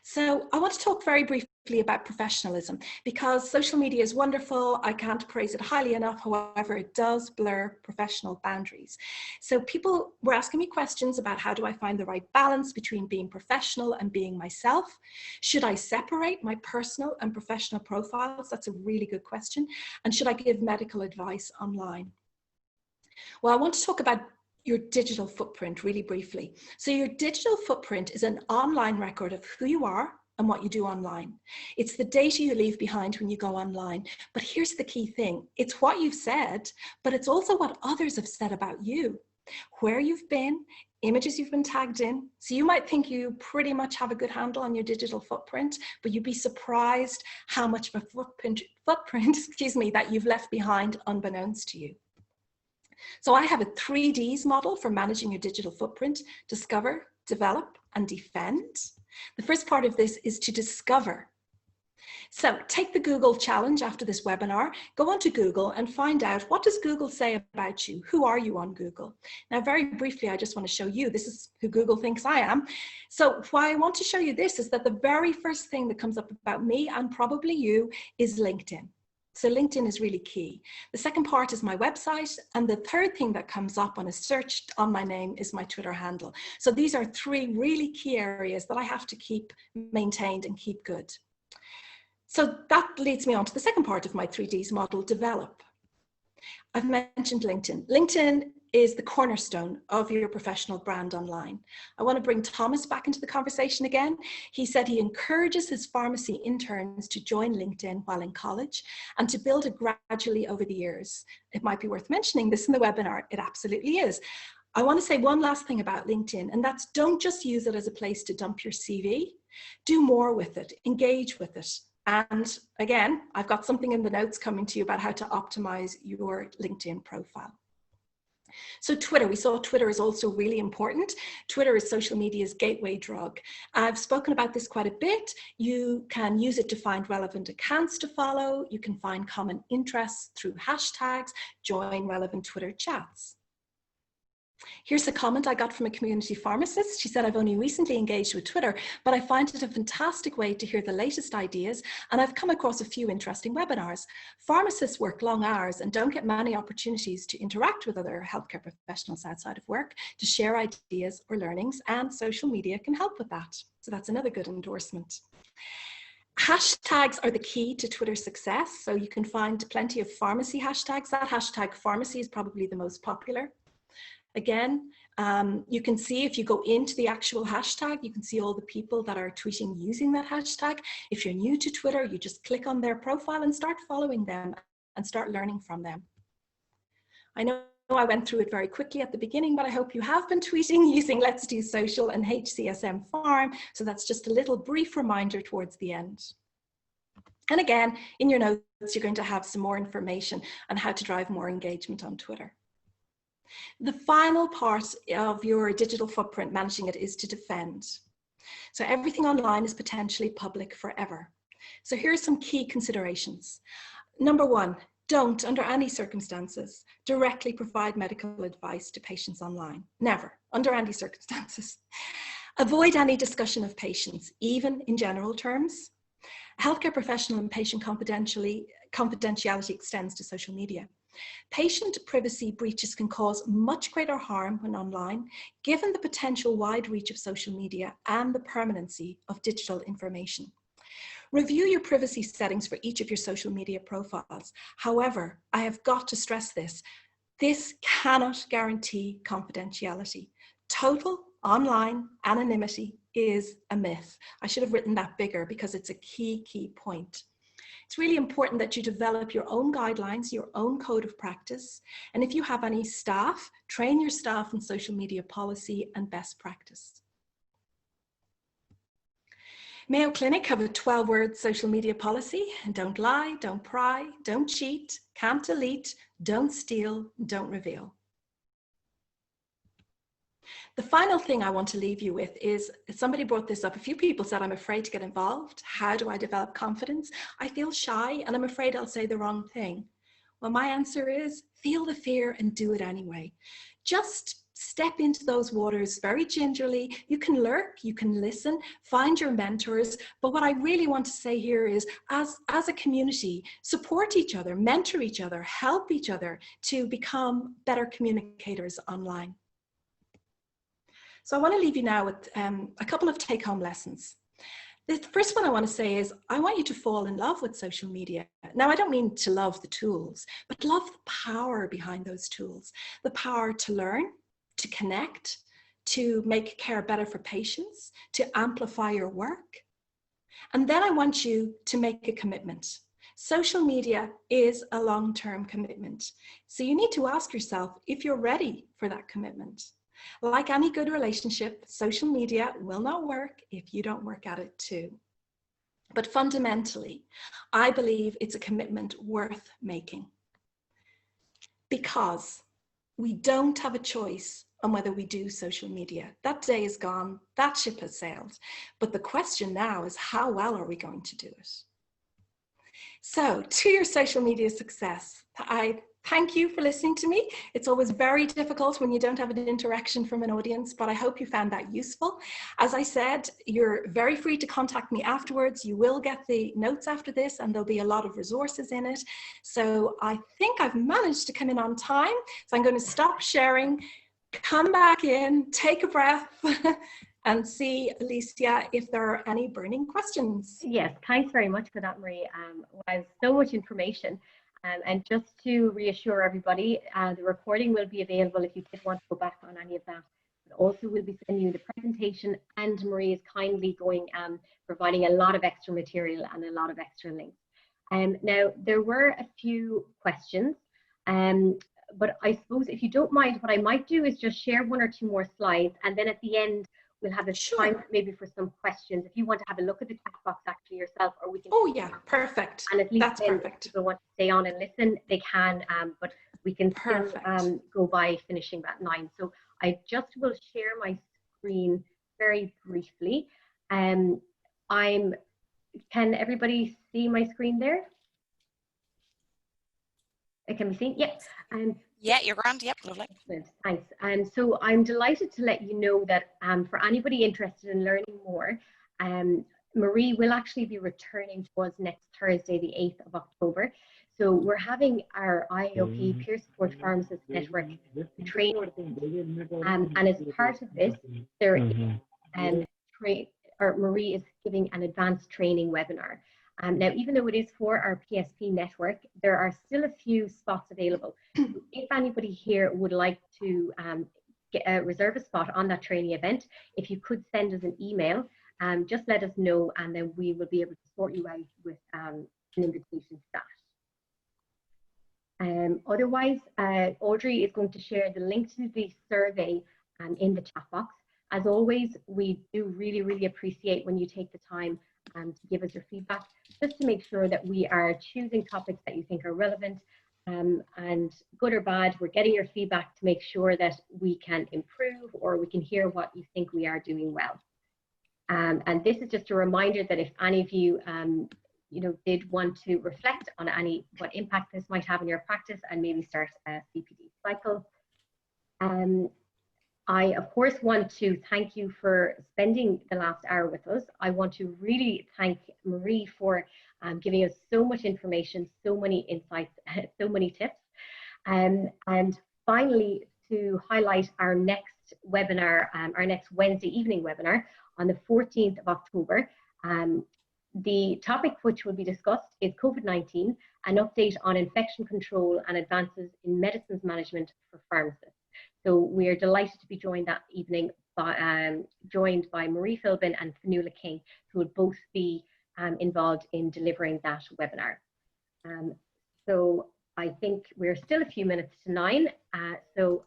[SPEAKER 3] So I want to talk very briefly about professionalism, because social media is wonderful. I can't praise it highly enough. However, it does blur professional boundaries. So people were asking me questions about how do I find the right balance between being professional and being myself? Should I separate my personal and professional profiles? That's a really good question. And should I give medical advice online? Well, I want to talk about your digital footprint really briefly. So your digital footprint is an online record of who you are and what you do online. It's the data you leave behind when you go online. But here's the key thing. It's what you've said, but it's also what others have said about you, where you've been, images you've been tagged in. So you might think you pretty much have a good handle on your digital footprint, but you'd be surprised how much of a footprint excuse me, that you've left behind unbeknownst to you. So I have a 3Ds model for managing your digital footprint: discover, develop, and defend. The first part of this is to discover. So take the Google challenge after this webinar, go onto Google and find out, what does Google say about you? Who are you on Google? Now, very briefly, I just want to show you, this is who Google thinks I am. So why I want to show you this is that the very first thing that comes up about me, and probably you, is LinkedIn. So LinkedIn is really key. The second part is my website. And the third thing that comes up on a search on my name is my Twitter handle. So these are three really key areas that I have to keep maintained and keep good. So that leads me on to the second part of my 3Ds model, develop. I've mentioned LinkedIn. LinkedIn is the cornerstone of your professional brand online. I want to bring Thomas back into the conversation again. He said he encourages his pharmacy interns to join LinkedIn while in college and to build it gradually over the years. It might be worth mentioning this in the webinar. It absolutely is. I want to say one last thing about LinkedIn, and that's, don't just use it as a place to dump your CV. Do more with it, engage with it. And again, I've got something in the notes coming to you about how to optimize your LinkedIn profile. So Twitter, we saw Twitter is also really important. Twitter is social media's gateway drug. I've spoken about this quite a bit. You can use it to find relevant accounts to follow. You can find common interests through hashtags, join relevant Twitter chats. Here's a comment I got from a community pharmacist. She said, I've only recently engaged with Twitter, but I find it a fantastic way to hear the latest ideas, and I've come across a few interesting webinars. Pharmacists work long hours and don't get many opportunities to interact with other healthcare professionals outside of work, to share ideas or learnings, and social media can help with that. So that's another good endorsement. Hashtags are the key to Twitter's success. So you can find plenty of pharmacy hashtags. That hashtag pharmacy is probably the most popular. Again, you can see if you go into the actual hashtag, you can see all the people that are tweeting using that hashtag. If you're new to Twitter, you just click on their profile and start following them and start learning from them. I know I went through it very quickly at the beginning, but I hope you have been tweeting using Let's Do Social and HCSM Farm. So that's just a little brief reminder towards the end. And again, in your notes, you're going to have some more information on how to drive more engagement on Twitter. The final part of your digital footprint, managing it, is to defend. So everything online is potentially public forever. So here are some key considerations. Number one, don't, under any circumstances, directly provide medical advice to patients online. Never, under any circumstances. Avoid any discussion of patients, even in general terms. Healthcare professional and patient confidentiality extends to social media. Patient privacy breaches can cause much greater harm when online, given the potential wide reach of social media and the permanency of digital information. Review your privacy settings for each of your social media profiles. However, I have got to stress this. This cannot guarantee confidentiality. Total online anonymity is a myth. I should have written that bigger because it's a key point. It's really important that you develop your own guidelines, your own code of practice. And if you have any staff, train your staff in social media policy and best practice. Mayo Clinic have a 12-word social media policy: don't lie, don't pry, don't cheat, can't delete, don't steal, don't reveal. The final thing I want to leave you with is, somebody brought this up, a few people said, I'm afraid to get involved. How do I develop confidence? I feel shy and I'm afraid I'll say the wrong thing. Well, my answer is, feel the fear and do it anyway. Just step into those waters very gingerly. You can lurk, you can listen, find your mentors. But what I really want to say here is, as a community, support each other, mentor each other, help each other to become better communicators online. So I want to leave you now with a couple of take-home lessons. The first one I want to say is, I want you to fall in love with social media. Now, I don't mean to love the tools, but love the power behind those tools. The power to learn, to connect, to make care better for patients, to amplify your work. And then I want you to make a commitment. Social media is a long-term commitment. So you need to ask yourself if you're ready for that commitment. Like any good relationship, social media will not work if you don't work at it too. But fundamentally, I believe it's a commitment worth making, because we don't have a choice on whether we do social media. That day is gone, that ship has sailed. But the question now is, how well are we going to do it? So, to your social media success, I thank you for listening to me. It's always very difficult when you don't have an interaction from an audience, but I hope you found that useful. As I said, you're very free to contact me afterwards. You will get the notes after this, and there'll be a lot of resources in it. So I think I've managed to come in on time. So I'm going to stop sharing, come back in, take a breath, and see, Alicia, if there are any burning questions.
[SPEAKER 1] Yes, thanks very much for that, Marie. Wow, so much information. And just to reassure everybody, the recording will be available if you did want to go back on any of that. But also, we'll be sending you the presentation, and Marie is kindly going providing a lot of extra material and a lot of extra links. Now, there were a few questions, but I suppose if you don't mind, what I might do is just share one or two more slides, and then at the end, we'll have a time maybe for some questions. If you want to have a look at the chat box actually yourself, or we can.
[SPEAKER 3] Oh yeah, perfect.
[SPEAKER 1] And at least
[SPEAKER 3] that's
[SPEAKER 1] then
[SPEAKER 3] perfect.
[SPEAKER 1] If people want to stay on and listen, they can. But we can still go by finishing at 9. So I just will share my screen very briefly. Can everybody see my screen there? It can be seen. Yep.
[SPEAKER 2] Yeah, you're grand. Yep, lovely.
[SPEAKER 1] Excellent, thanks. So I'm delighted to let you know that for anybody interested in learning more, Marie will actually be returning to us next Thursday, the 8th of October. So we're having our IIOP Peer Support Pharmacist Network training. And as part of this, there is Marie is giving an advanced training webinar. Now, even though it is for our PSP network, there are still a few spots available. If anybody here would like to reserve a spot on that training event, if you could send us an email, just let us know, and then we will be able to sort you out with an invitation to that. Otherwise, Audrey is going to share the link to the survey in the chat box. As always, we do really, really appreciate when you take the time to give us your feedback, just to make sure that we are choosing topics that you think are relevant, and good or bad, we're getting your feedback to make sure that we can improve, or we can hear what you think we are doing well. And this is just a reminder that if any of you, did want to reflect on what impact this might have in your practice and maybe start a CPD cycle. I, of course, want to thank you for spending the last hour with us. I want to really thank Marie for giving us so much information, so many insights, so many tips. And finally, to highlight our next webinar, our next Wednesday evening webinar on the 14th of October. The topic which will be discussed is COVID-19, an update on infection control and advances in medicines management for pharmacists. So we are delighted to be joined that evening by, joined by Marie Philbin and Fanula King, who will both be involved in delivering that webinar. So I think we're still a few minutes to 9, so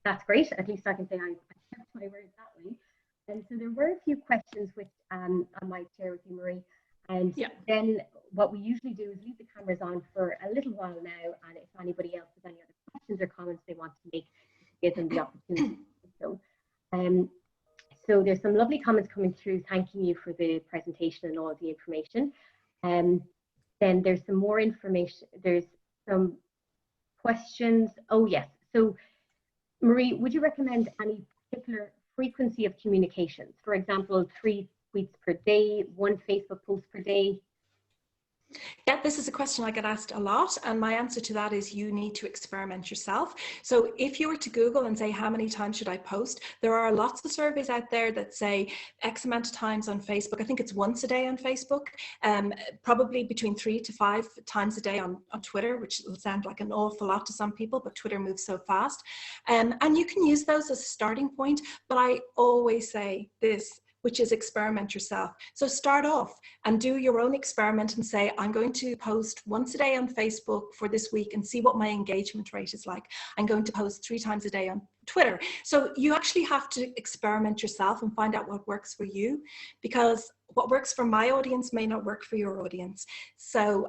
[SPEAKER 1] that's great. At least I can say I kept my words that way. And so there were a few questions which I might share with you, Marie. And
[SPEAKER 3] Yeah.
[SPEAKER 1] then what we usually do is leave the cameras on for a little while now. And if anybody else has any other questions or comments they want to make, give them the opportunity to do so. So there's some lovely comments coming through thanking you for the presentation and all of the information. Then there's some more information. There's some questions. Oh, yes. So Marie, would you recommend any particular frequency of communications? For example, 3 tweets per day, 1 Facebook post per day?
[SPEAKER 3] Yeah, this is a question I get asked a lot, and my answer to that is you need to experiment yourself. So if you were to Google and say, how many times should I post? There are lots of surveys out there that say X amount of times on Facebook. I think it's once a day on Facebook, probably between 3 to 5 times a day on Twitter, which will sound like an awful lot to some people, but Twitter moves so fast. And you can use those as a starting point, but I always say this, which is experiment yourself. So start off and do your own experiment and say, I'm going to post once a day on Facebook for this week and see what my engagement rate is like. I'm going to post 3 times a day on Twitter. So you actually have to experiment yourself and find out what works for you, because what works for my audience may not work for your audience. So,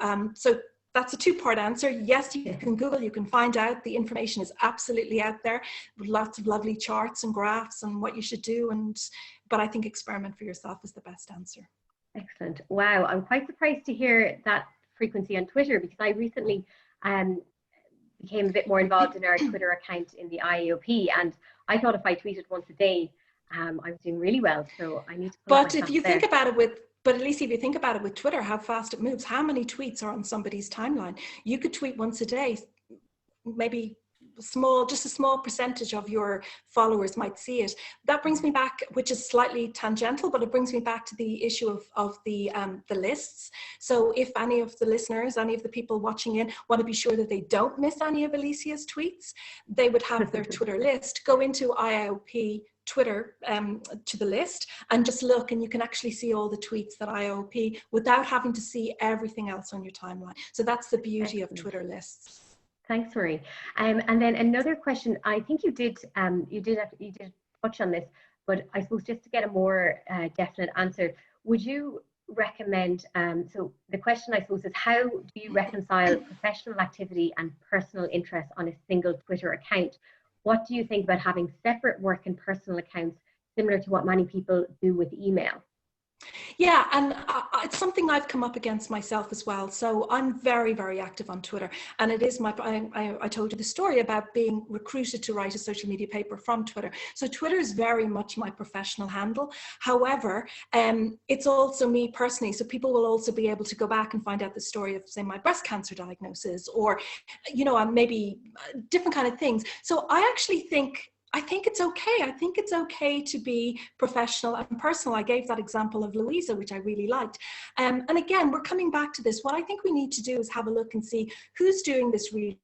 [SPEAKER 3] that's a 2-part answer. Yes, you can Google, you can find out. The information is absolutely out there with lots of lovely charts and graphs and what you should do. But I think experiment for yourself is the best answer.
[SPEAKER 1] Excellent. Wow, I'm quite surprised to hear that frequency on Twitter, because I recently became a bit more involved in our Twitter account in the IIOP, and I thought if I tweeted once a day, I was doing really well. So I need to.
[SPEAKER 3] But if you think about it But Alicia, if you think about it with Twitter, how fast it moves, how many tweets are on somebody's timeline? You could tweet once a day, maybe just a small percentage of your followers might see it. That brings me back, which is slightly tangential, but it brings me back to the issue of the lists. So if any of the listeners, any of the people watching in want to be sure that they don't miss any of Alicia's tweets, they would have their Twitter list. Go into IIOP Twitter to the list and just look, and you can actually see all the tweets that IIOP without having to see everything else on your timeline. So that's the beauty of Twitter lists.
[SPEAKER 1] Thanks, Marie. And then another question. I think you did touch on this, but I suppose just to get a more definite answer, would you recommend? So the question, I suppose, is how do you reconcile professional activity and personal interest on a single Twitter account? What do you think about having separate work and personal accounts, similar to what many people do with email?
[SPEAKER 3] Yeah, and it's something I've come up against myself as well. So I'm very, very active on Twitter, and it is I told you the story about being recruited to write a social media paper from Twitter. So Twitter is very much my professional handle. However, it's also me personally. So people will also be able to go back and find out the story of, say, my breast cancer diagnosis, or, maybe different kind of things. So I actually think it's okay. I think it's okay to be professional and personal. I gave that example of Louisa, which I really liked. And again, we're coming back to this. What I think we need to do is have a look and see who's doing this really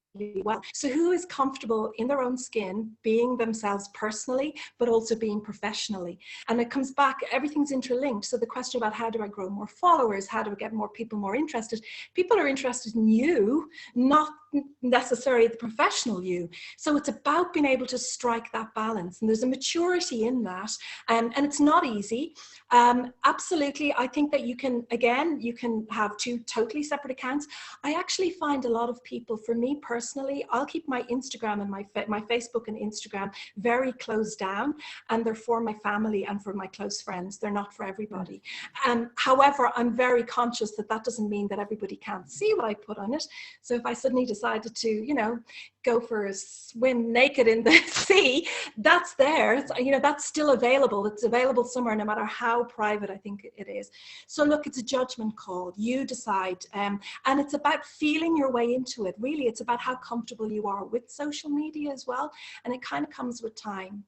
[SPEAKER 3] well. So who is comfortable in their own skin, being themselves personally, but also being professionally. And it comes back, everything's interlinked. So the question about how do I grow more followers? How do I get more people more interested? People are interested in you, not necessarily the professional you. So it's about being able to strike that balance. And there's a maturity in that. And it's not easy. Absolutely. I think that you can have 2 totally separate accounts. I actually find a lot of people, for me personally, I'll keep my Instagram and my Facebook and Instagram very closed down, and they're for my family and for my close friends. They're not for everybody. However, I'm very conscious that doesn't mean that everybody can't see what I put on it. So if I suddenly decided to, go for a swim naked in the sea, that's there. That's still available. It's available somewhere, no matter how private I think it is. So look, it's a judgment call. You decide. And it's about feeling your way into it. Really, it's about how comfortable you are with social media as well. And it kind of comes with time.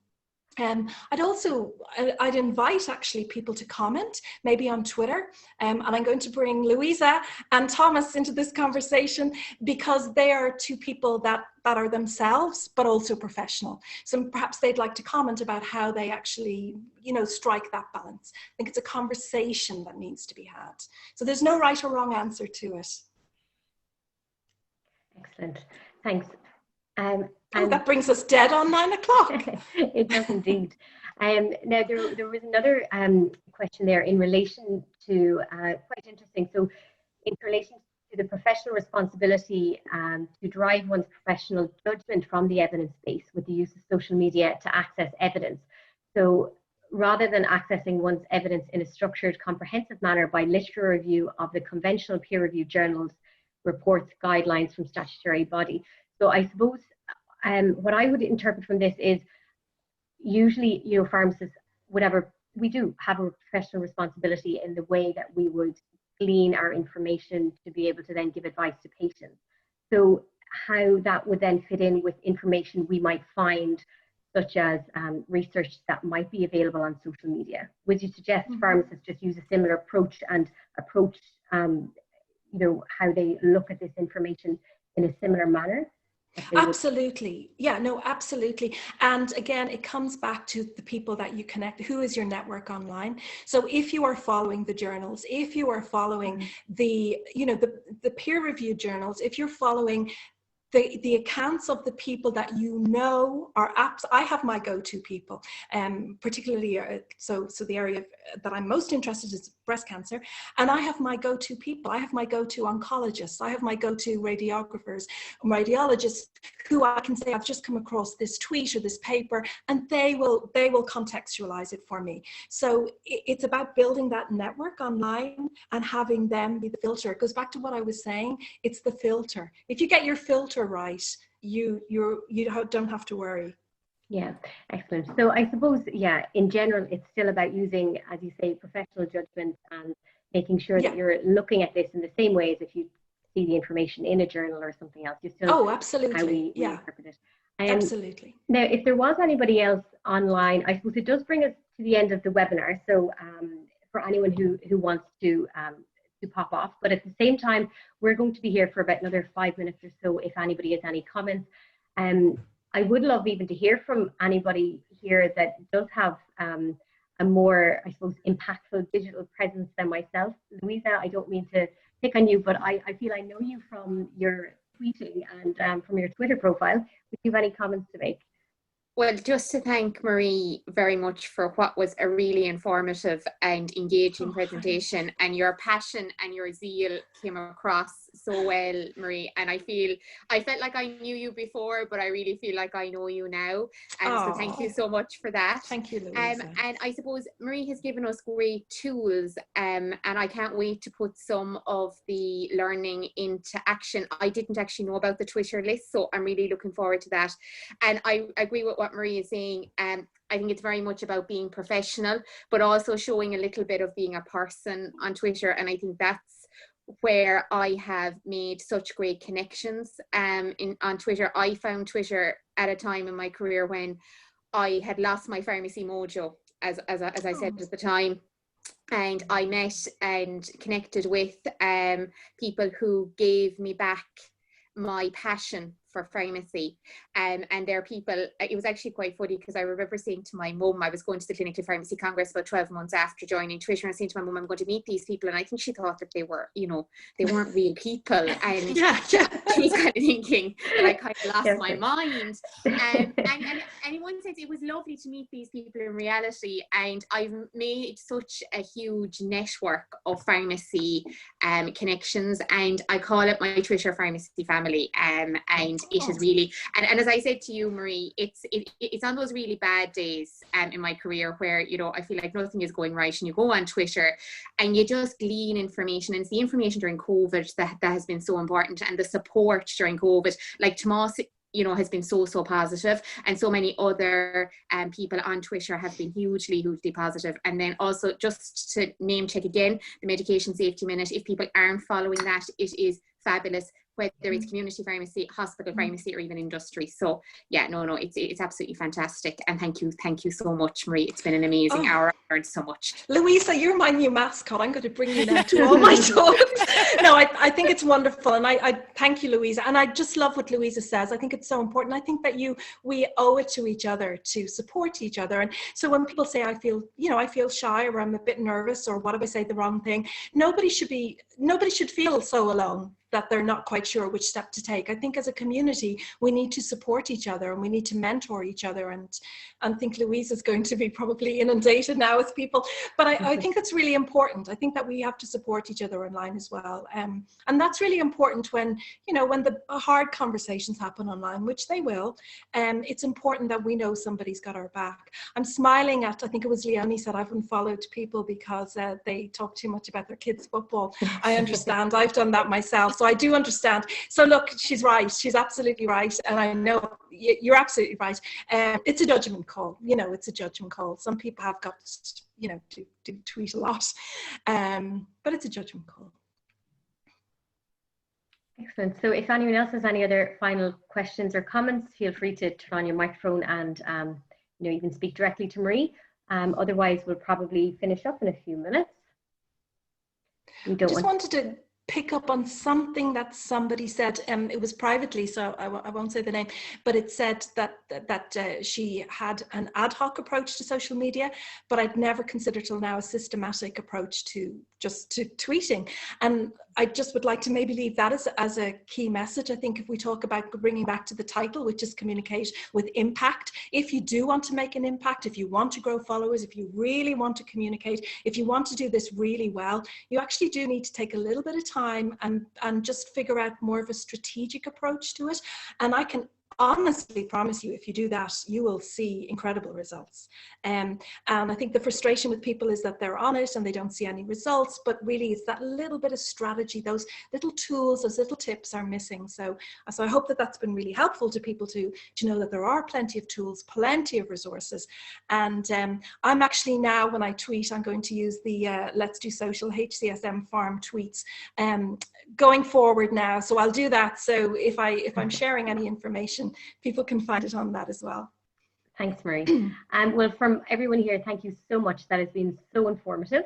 [SPEAKER 3] I'd invite actually people to comment, maybe on Twitter, and I'm going to bring Louisa and Thomas into this conversation, because they are 2 people that are themselves, but also professional. So perhaps they'd like to comment about how they actually, strike that balance. I think it's a conversation that needs to be had. So there's no right or wrong answer to it.
[SPEAKER 1] Excellent, thanks.
[SPEAKER 3] And that brings us dead on 9 o'clock.
[SPEAKER 1] It does indeed. Now, there was another question there in relation to, quite interesting, so in relation to the professional responsibility to drive one's professional judgment from the evidence base with the use of social media to access evidence. So rather than accessing one's evidence in a structured, comprehensive manner by literature review of the conventional peer-reviewed journals, reports, guidelines from statutory body. So I suppose what I would interpret from this is usually, you know, pharmacists, whatever, we do have a professional responsibility in the way that we would glean our information to be able to then give advice to patients. So how that would then fit in with information we might find, such as research that might be available on social media. Would you suggest pharmacists just use a similar approach and approach, you know, how they look at this information in a similar manner?
[SPEAKER 3] Absolutely. Yeah, no, absolutely. And again, it comes back to the people that you connect. Who is your network online? So if you are following the journals, if you are following the, you know, the peer-reviewed journals, if you're following the accounts of the people that you know are apps. I have my go-to people, particularly so the area that I'm most interested in is breast cancer, and I have my go-to people. I have my go-to oncologists. I have my go-to radiographers, radiologists, who I can say I've just come across this tweet or this paper, and they will contextualize it for me. So it's about building that network online and having them be the filter. It goes back to what I was saying. It's the filter. If you get your filter right, you don't have to worry.
[SPEAKER 1] Yeah, excellent. So I suppose, yeah, in general, it's still about using, as you say, professional judgment and making sure that you're looking at this in the same way as if you see the information in a journal or something else. You still
[SPEAKER 3] absolutely.
[SPEAKER 1] How we interpret it.
[SPEAKER 3] Absolutely.
[SPEAKER 1] Now, if there was anybody else online, I suppose it does bring us to the end of the webinar. So for anyone who wants to pop off, but at the same time, we're going to be here for about another 5 minutes or so if anybody has any comments. I would love even to hear from anybody here that does have a more, I suppose, impactful digital presence than myself. Louisa, I don't mean to pick on you, but I feel I know you from your tweeting and from your Twitter profile. Would you have any comments to make?
[SPEAKER 4] Well, just to thank Marie very much for what was a really informative and engaging presentation, and your passion and your zeal came across so well, Marie. And I felt like I knew you before, but I really feel like I know you now. And so thank you so much for that.
[SPEAKER 3] Thank you, Louisa.
[SPEAKER 4] And I suppose Marie has given us great tools, and I can't wait to put some of the learning into action. I didn't actually know about the Twitter list, so I'm really looking forward to that. And I agree with what Marie is saying. I think it's very much about being professional, but also showing a little bit of being a person on Twitter. And I think that's where I have made such great connections on Twitter. I found Twitter at a time in my career when I had lost my pharmacy mojo, as I said at the time. And I met and connected with people who gave me back my passion for pharmacy, and there are people, it was actually quite funny because I remember saying to my mum, I was going to the Clinical Pharmacy Congress about 12 months after joining Twitter, and saying to my mum, I'm going to meet these people, and I think she thought that they were, you know, they weren't real people, and she was kind of thinking that I kind of lost my mind, and in one sense it was lovely to meet these people in reality, and I've made such a huge network of pharmacy connections, and I call it my Twitter pharmacy family, and it is really, and as I said to you, Marie, it's on those really bad days in my career where, you know, I feel like nothing is going right, and you go on Twitter and you just glean information, and it's the information during COVID that has been so important, and the support during COVID, like Tomas, you know, has been so positive, and so many other people on Twitter have been hugely positive. And then also, just to name check again, the Medication Safety Minute, if people aren't following that, it is fabulous, whether it's community pharmacy, hospital pharmacy, or even industry. So yeah, no, it's absolutely fantastic. And thank you so much, Marie. It's been an amazing hour. I learned so much.
[SPEAKER 3] Louisa, you're my new mascot. I'm going to bring you now to all my talks. No, I think it's wonderful. And I thank you, Louisa. And I just love what Louisa says. I think it's so important. I think that we owe it to each other to support each other. And so when people say, I feel shy, or I'm a bit nervous, or what if I say the wrong thing, nobody should feel so alone. that they're not quite sure which step to take. I think as a community, we need to support each other and we need to mentor each other. And I think Louise is going to be probably inundated now with people, but I think it's really important. I think that we have to support each other online as well. And that's really important when, you know, when the hard conversations happen online, which they will. It's important that we know somebody's got our back. I'm smiling at, I think it was Leonie said, I've unfollowed people because they talk too much about their kids' football. I understand. I've done that myself, so I do understand. So look, she's right. She's absolutely right, and I know you're absolutely right. It's a judgment call. You know, it's a judgment call. Some people have got, you know, to tweet a lot, but it's a judgment call.
[SPEAKER 1] Excellent. So if anyone else has any other final questions or comments, feel free to turn on your microphone and you know, you can speak directly to Marie. Otherwise, we'll probably finish up in a few minutes.
[SPEAKER 3] I just wanted to pick up on something that somebody said. It was privately, so I won't say the name, but it said that she had an ad hoc approach to social media, but I'd never considered till now a systematic approach to tweeting. And I just would like to maybe leave that as a key message. I think if we talk about bringing back to the title, which is communicate with impact, if you do want to make an impact, if you want to grow followers, if you really want to communicate, if you want to do this really well, you actually do need to take a little bit of time and just figure out more of a strategic approach to it. And I can honestly promise you, if you do that, you will see incredible results. And I think the frustration with people is that they're on it and they don't see any results, but really it's that little bit of strategy, those little tools, those little tips are missing. So I hope that that's been really helpful to people to know that there are plenty of tools, plenty of resources. And I'm actually now, when I tweet, I'm going to use the Let's Do Social HCSM Farm tweets going forward now. So I'll do that. So if I'm sharing any information, people can find it on that as well.
[SPEAKER 1] Thanks, Marie. Well, from everyone here, thank you so much. That has been so informative.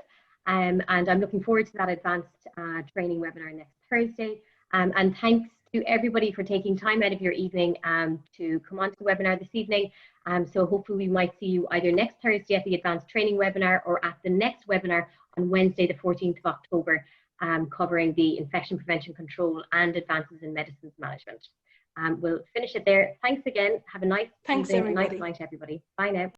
[SPEAKER 1] And I'm looking forward to that advanced training webinar next Thursday. And thanks to everybody for taking time out of your evening to come on to the webinar this evening. So hopefully we might see you either next Thursday at the advanced training webinar or at the next webinar on Wednesday, the 14th of October, covering the infection prevention control and advances in medicines management. We'll finish it there. Thanks again. Have a nice evening, nice night, everybody. Bye now.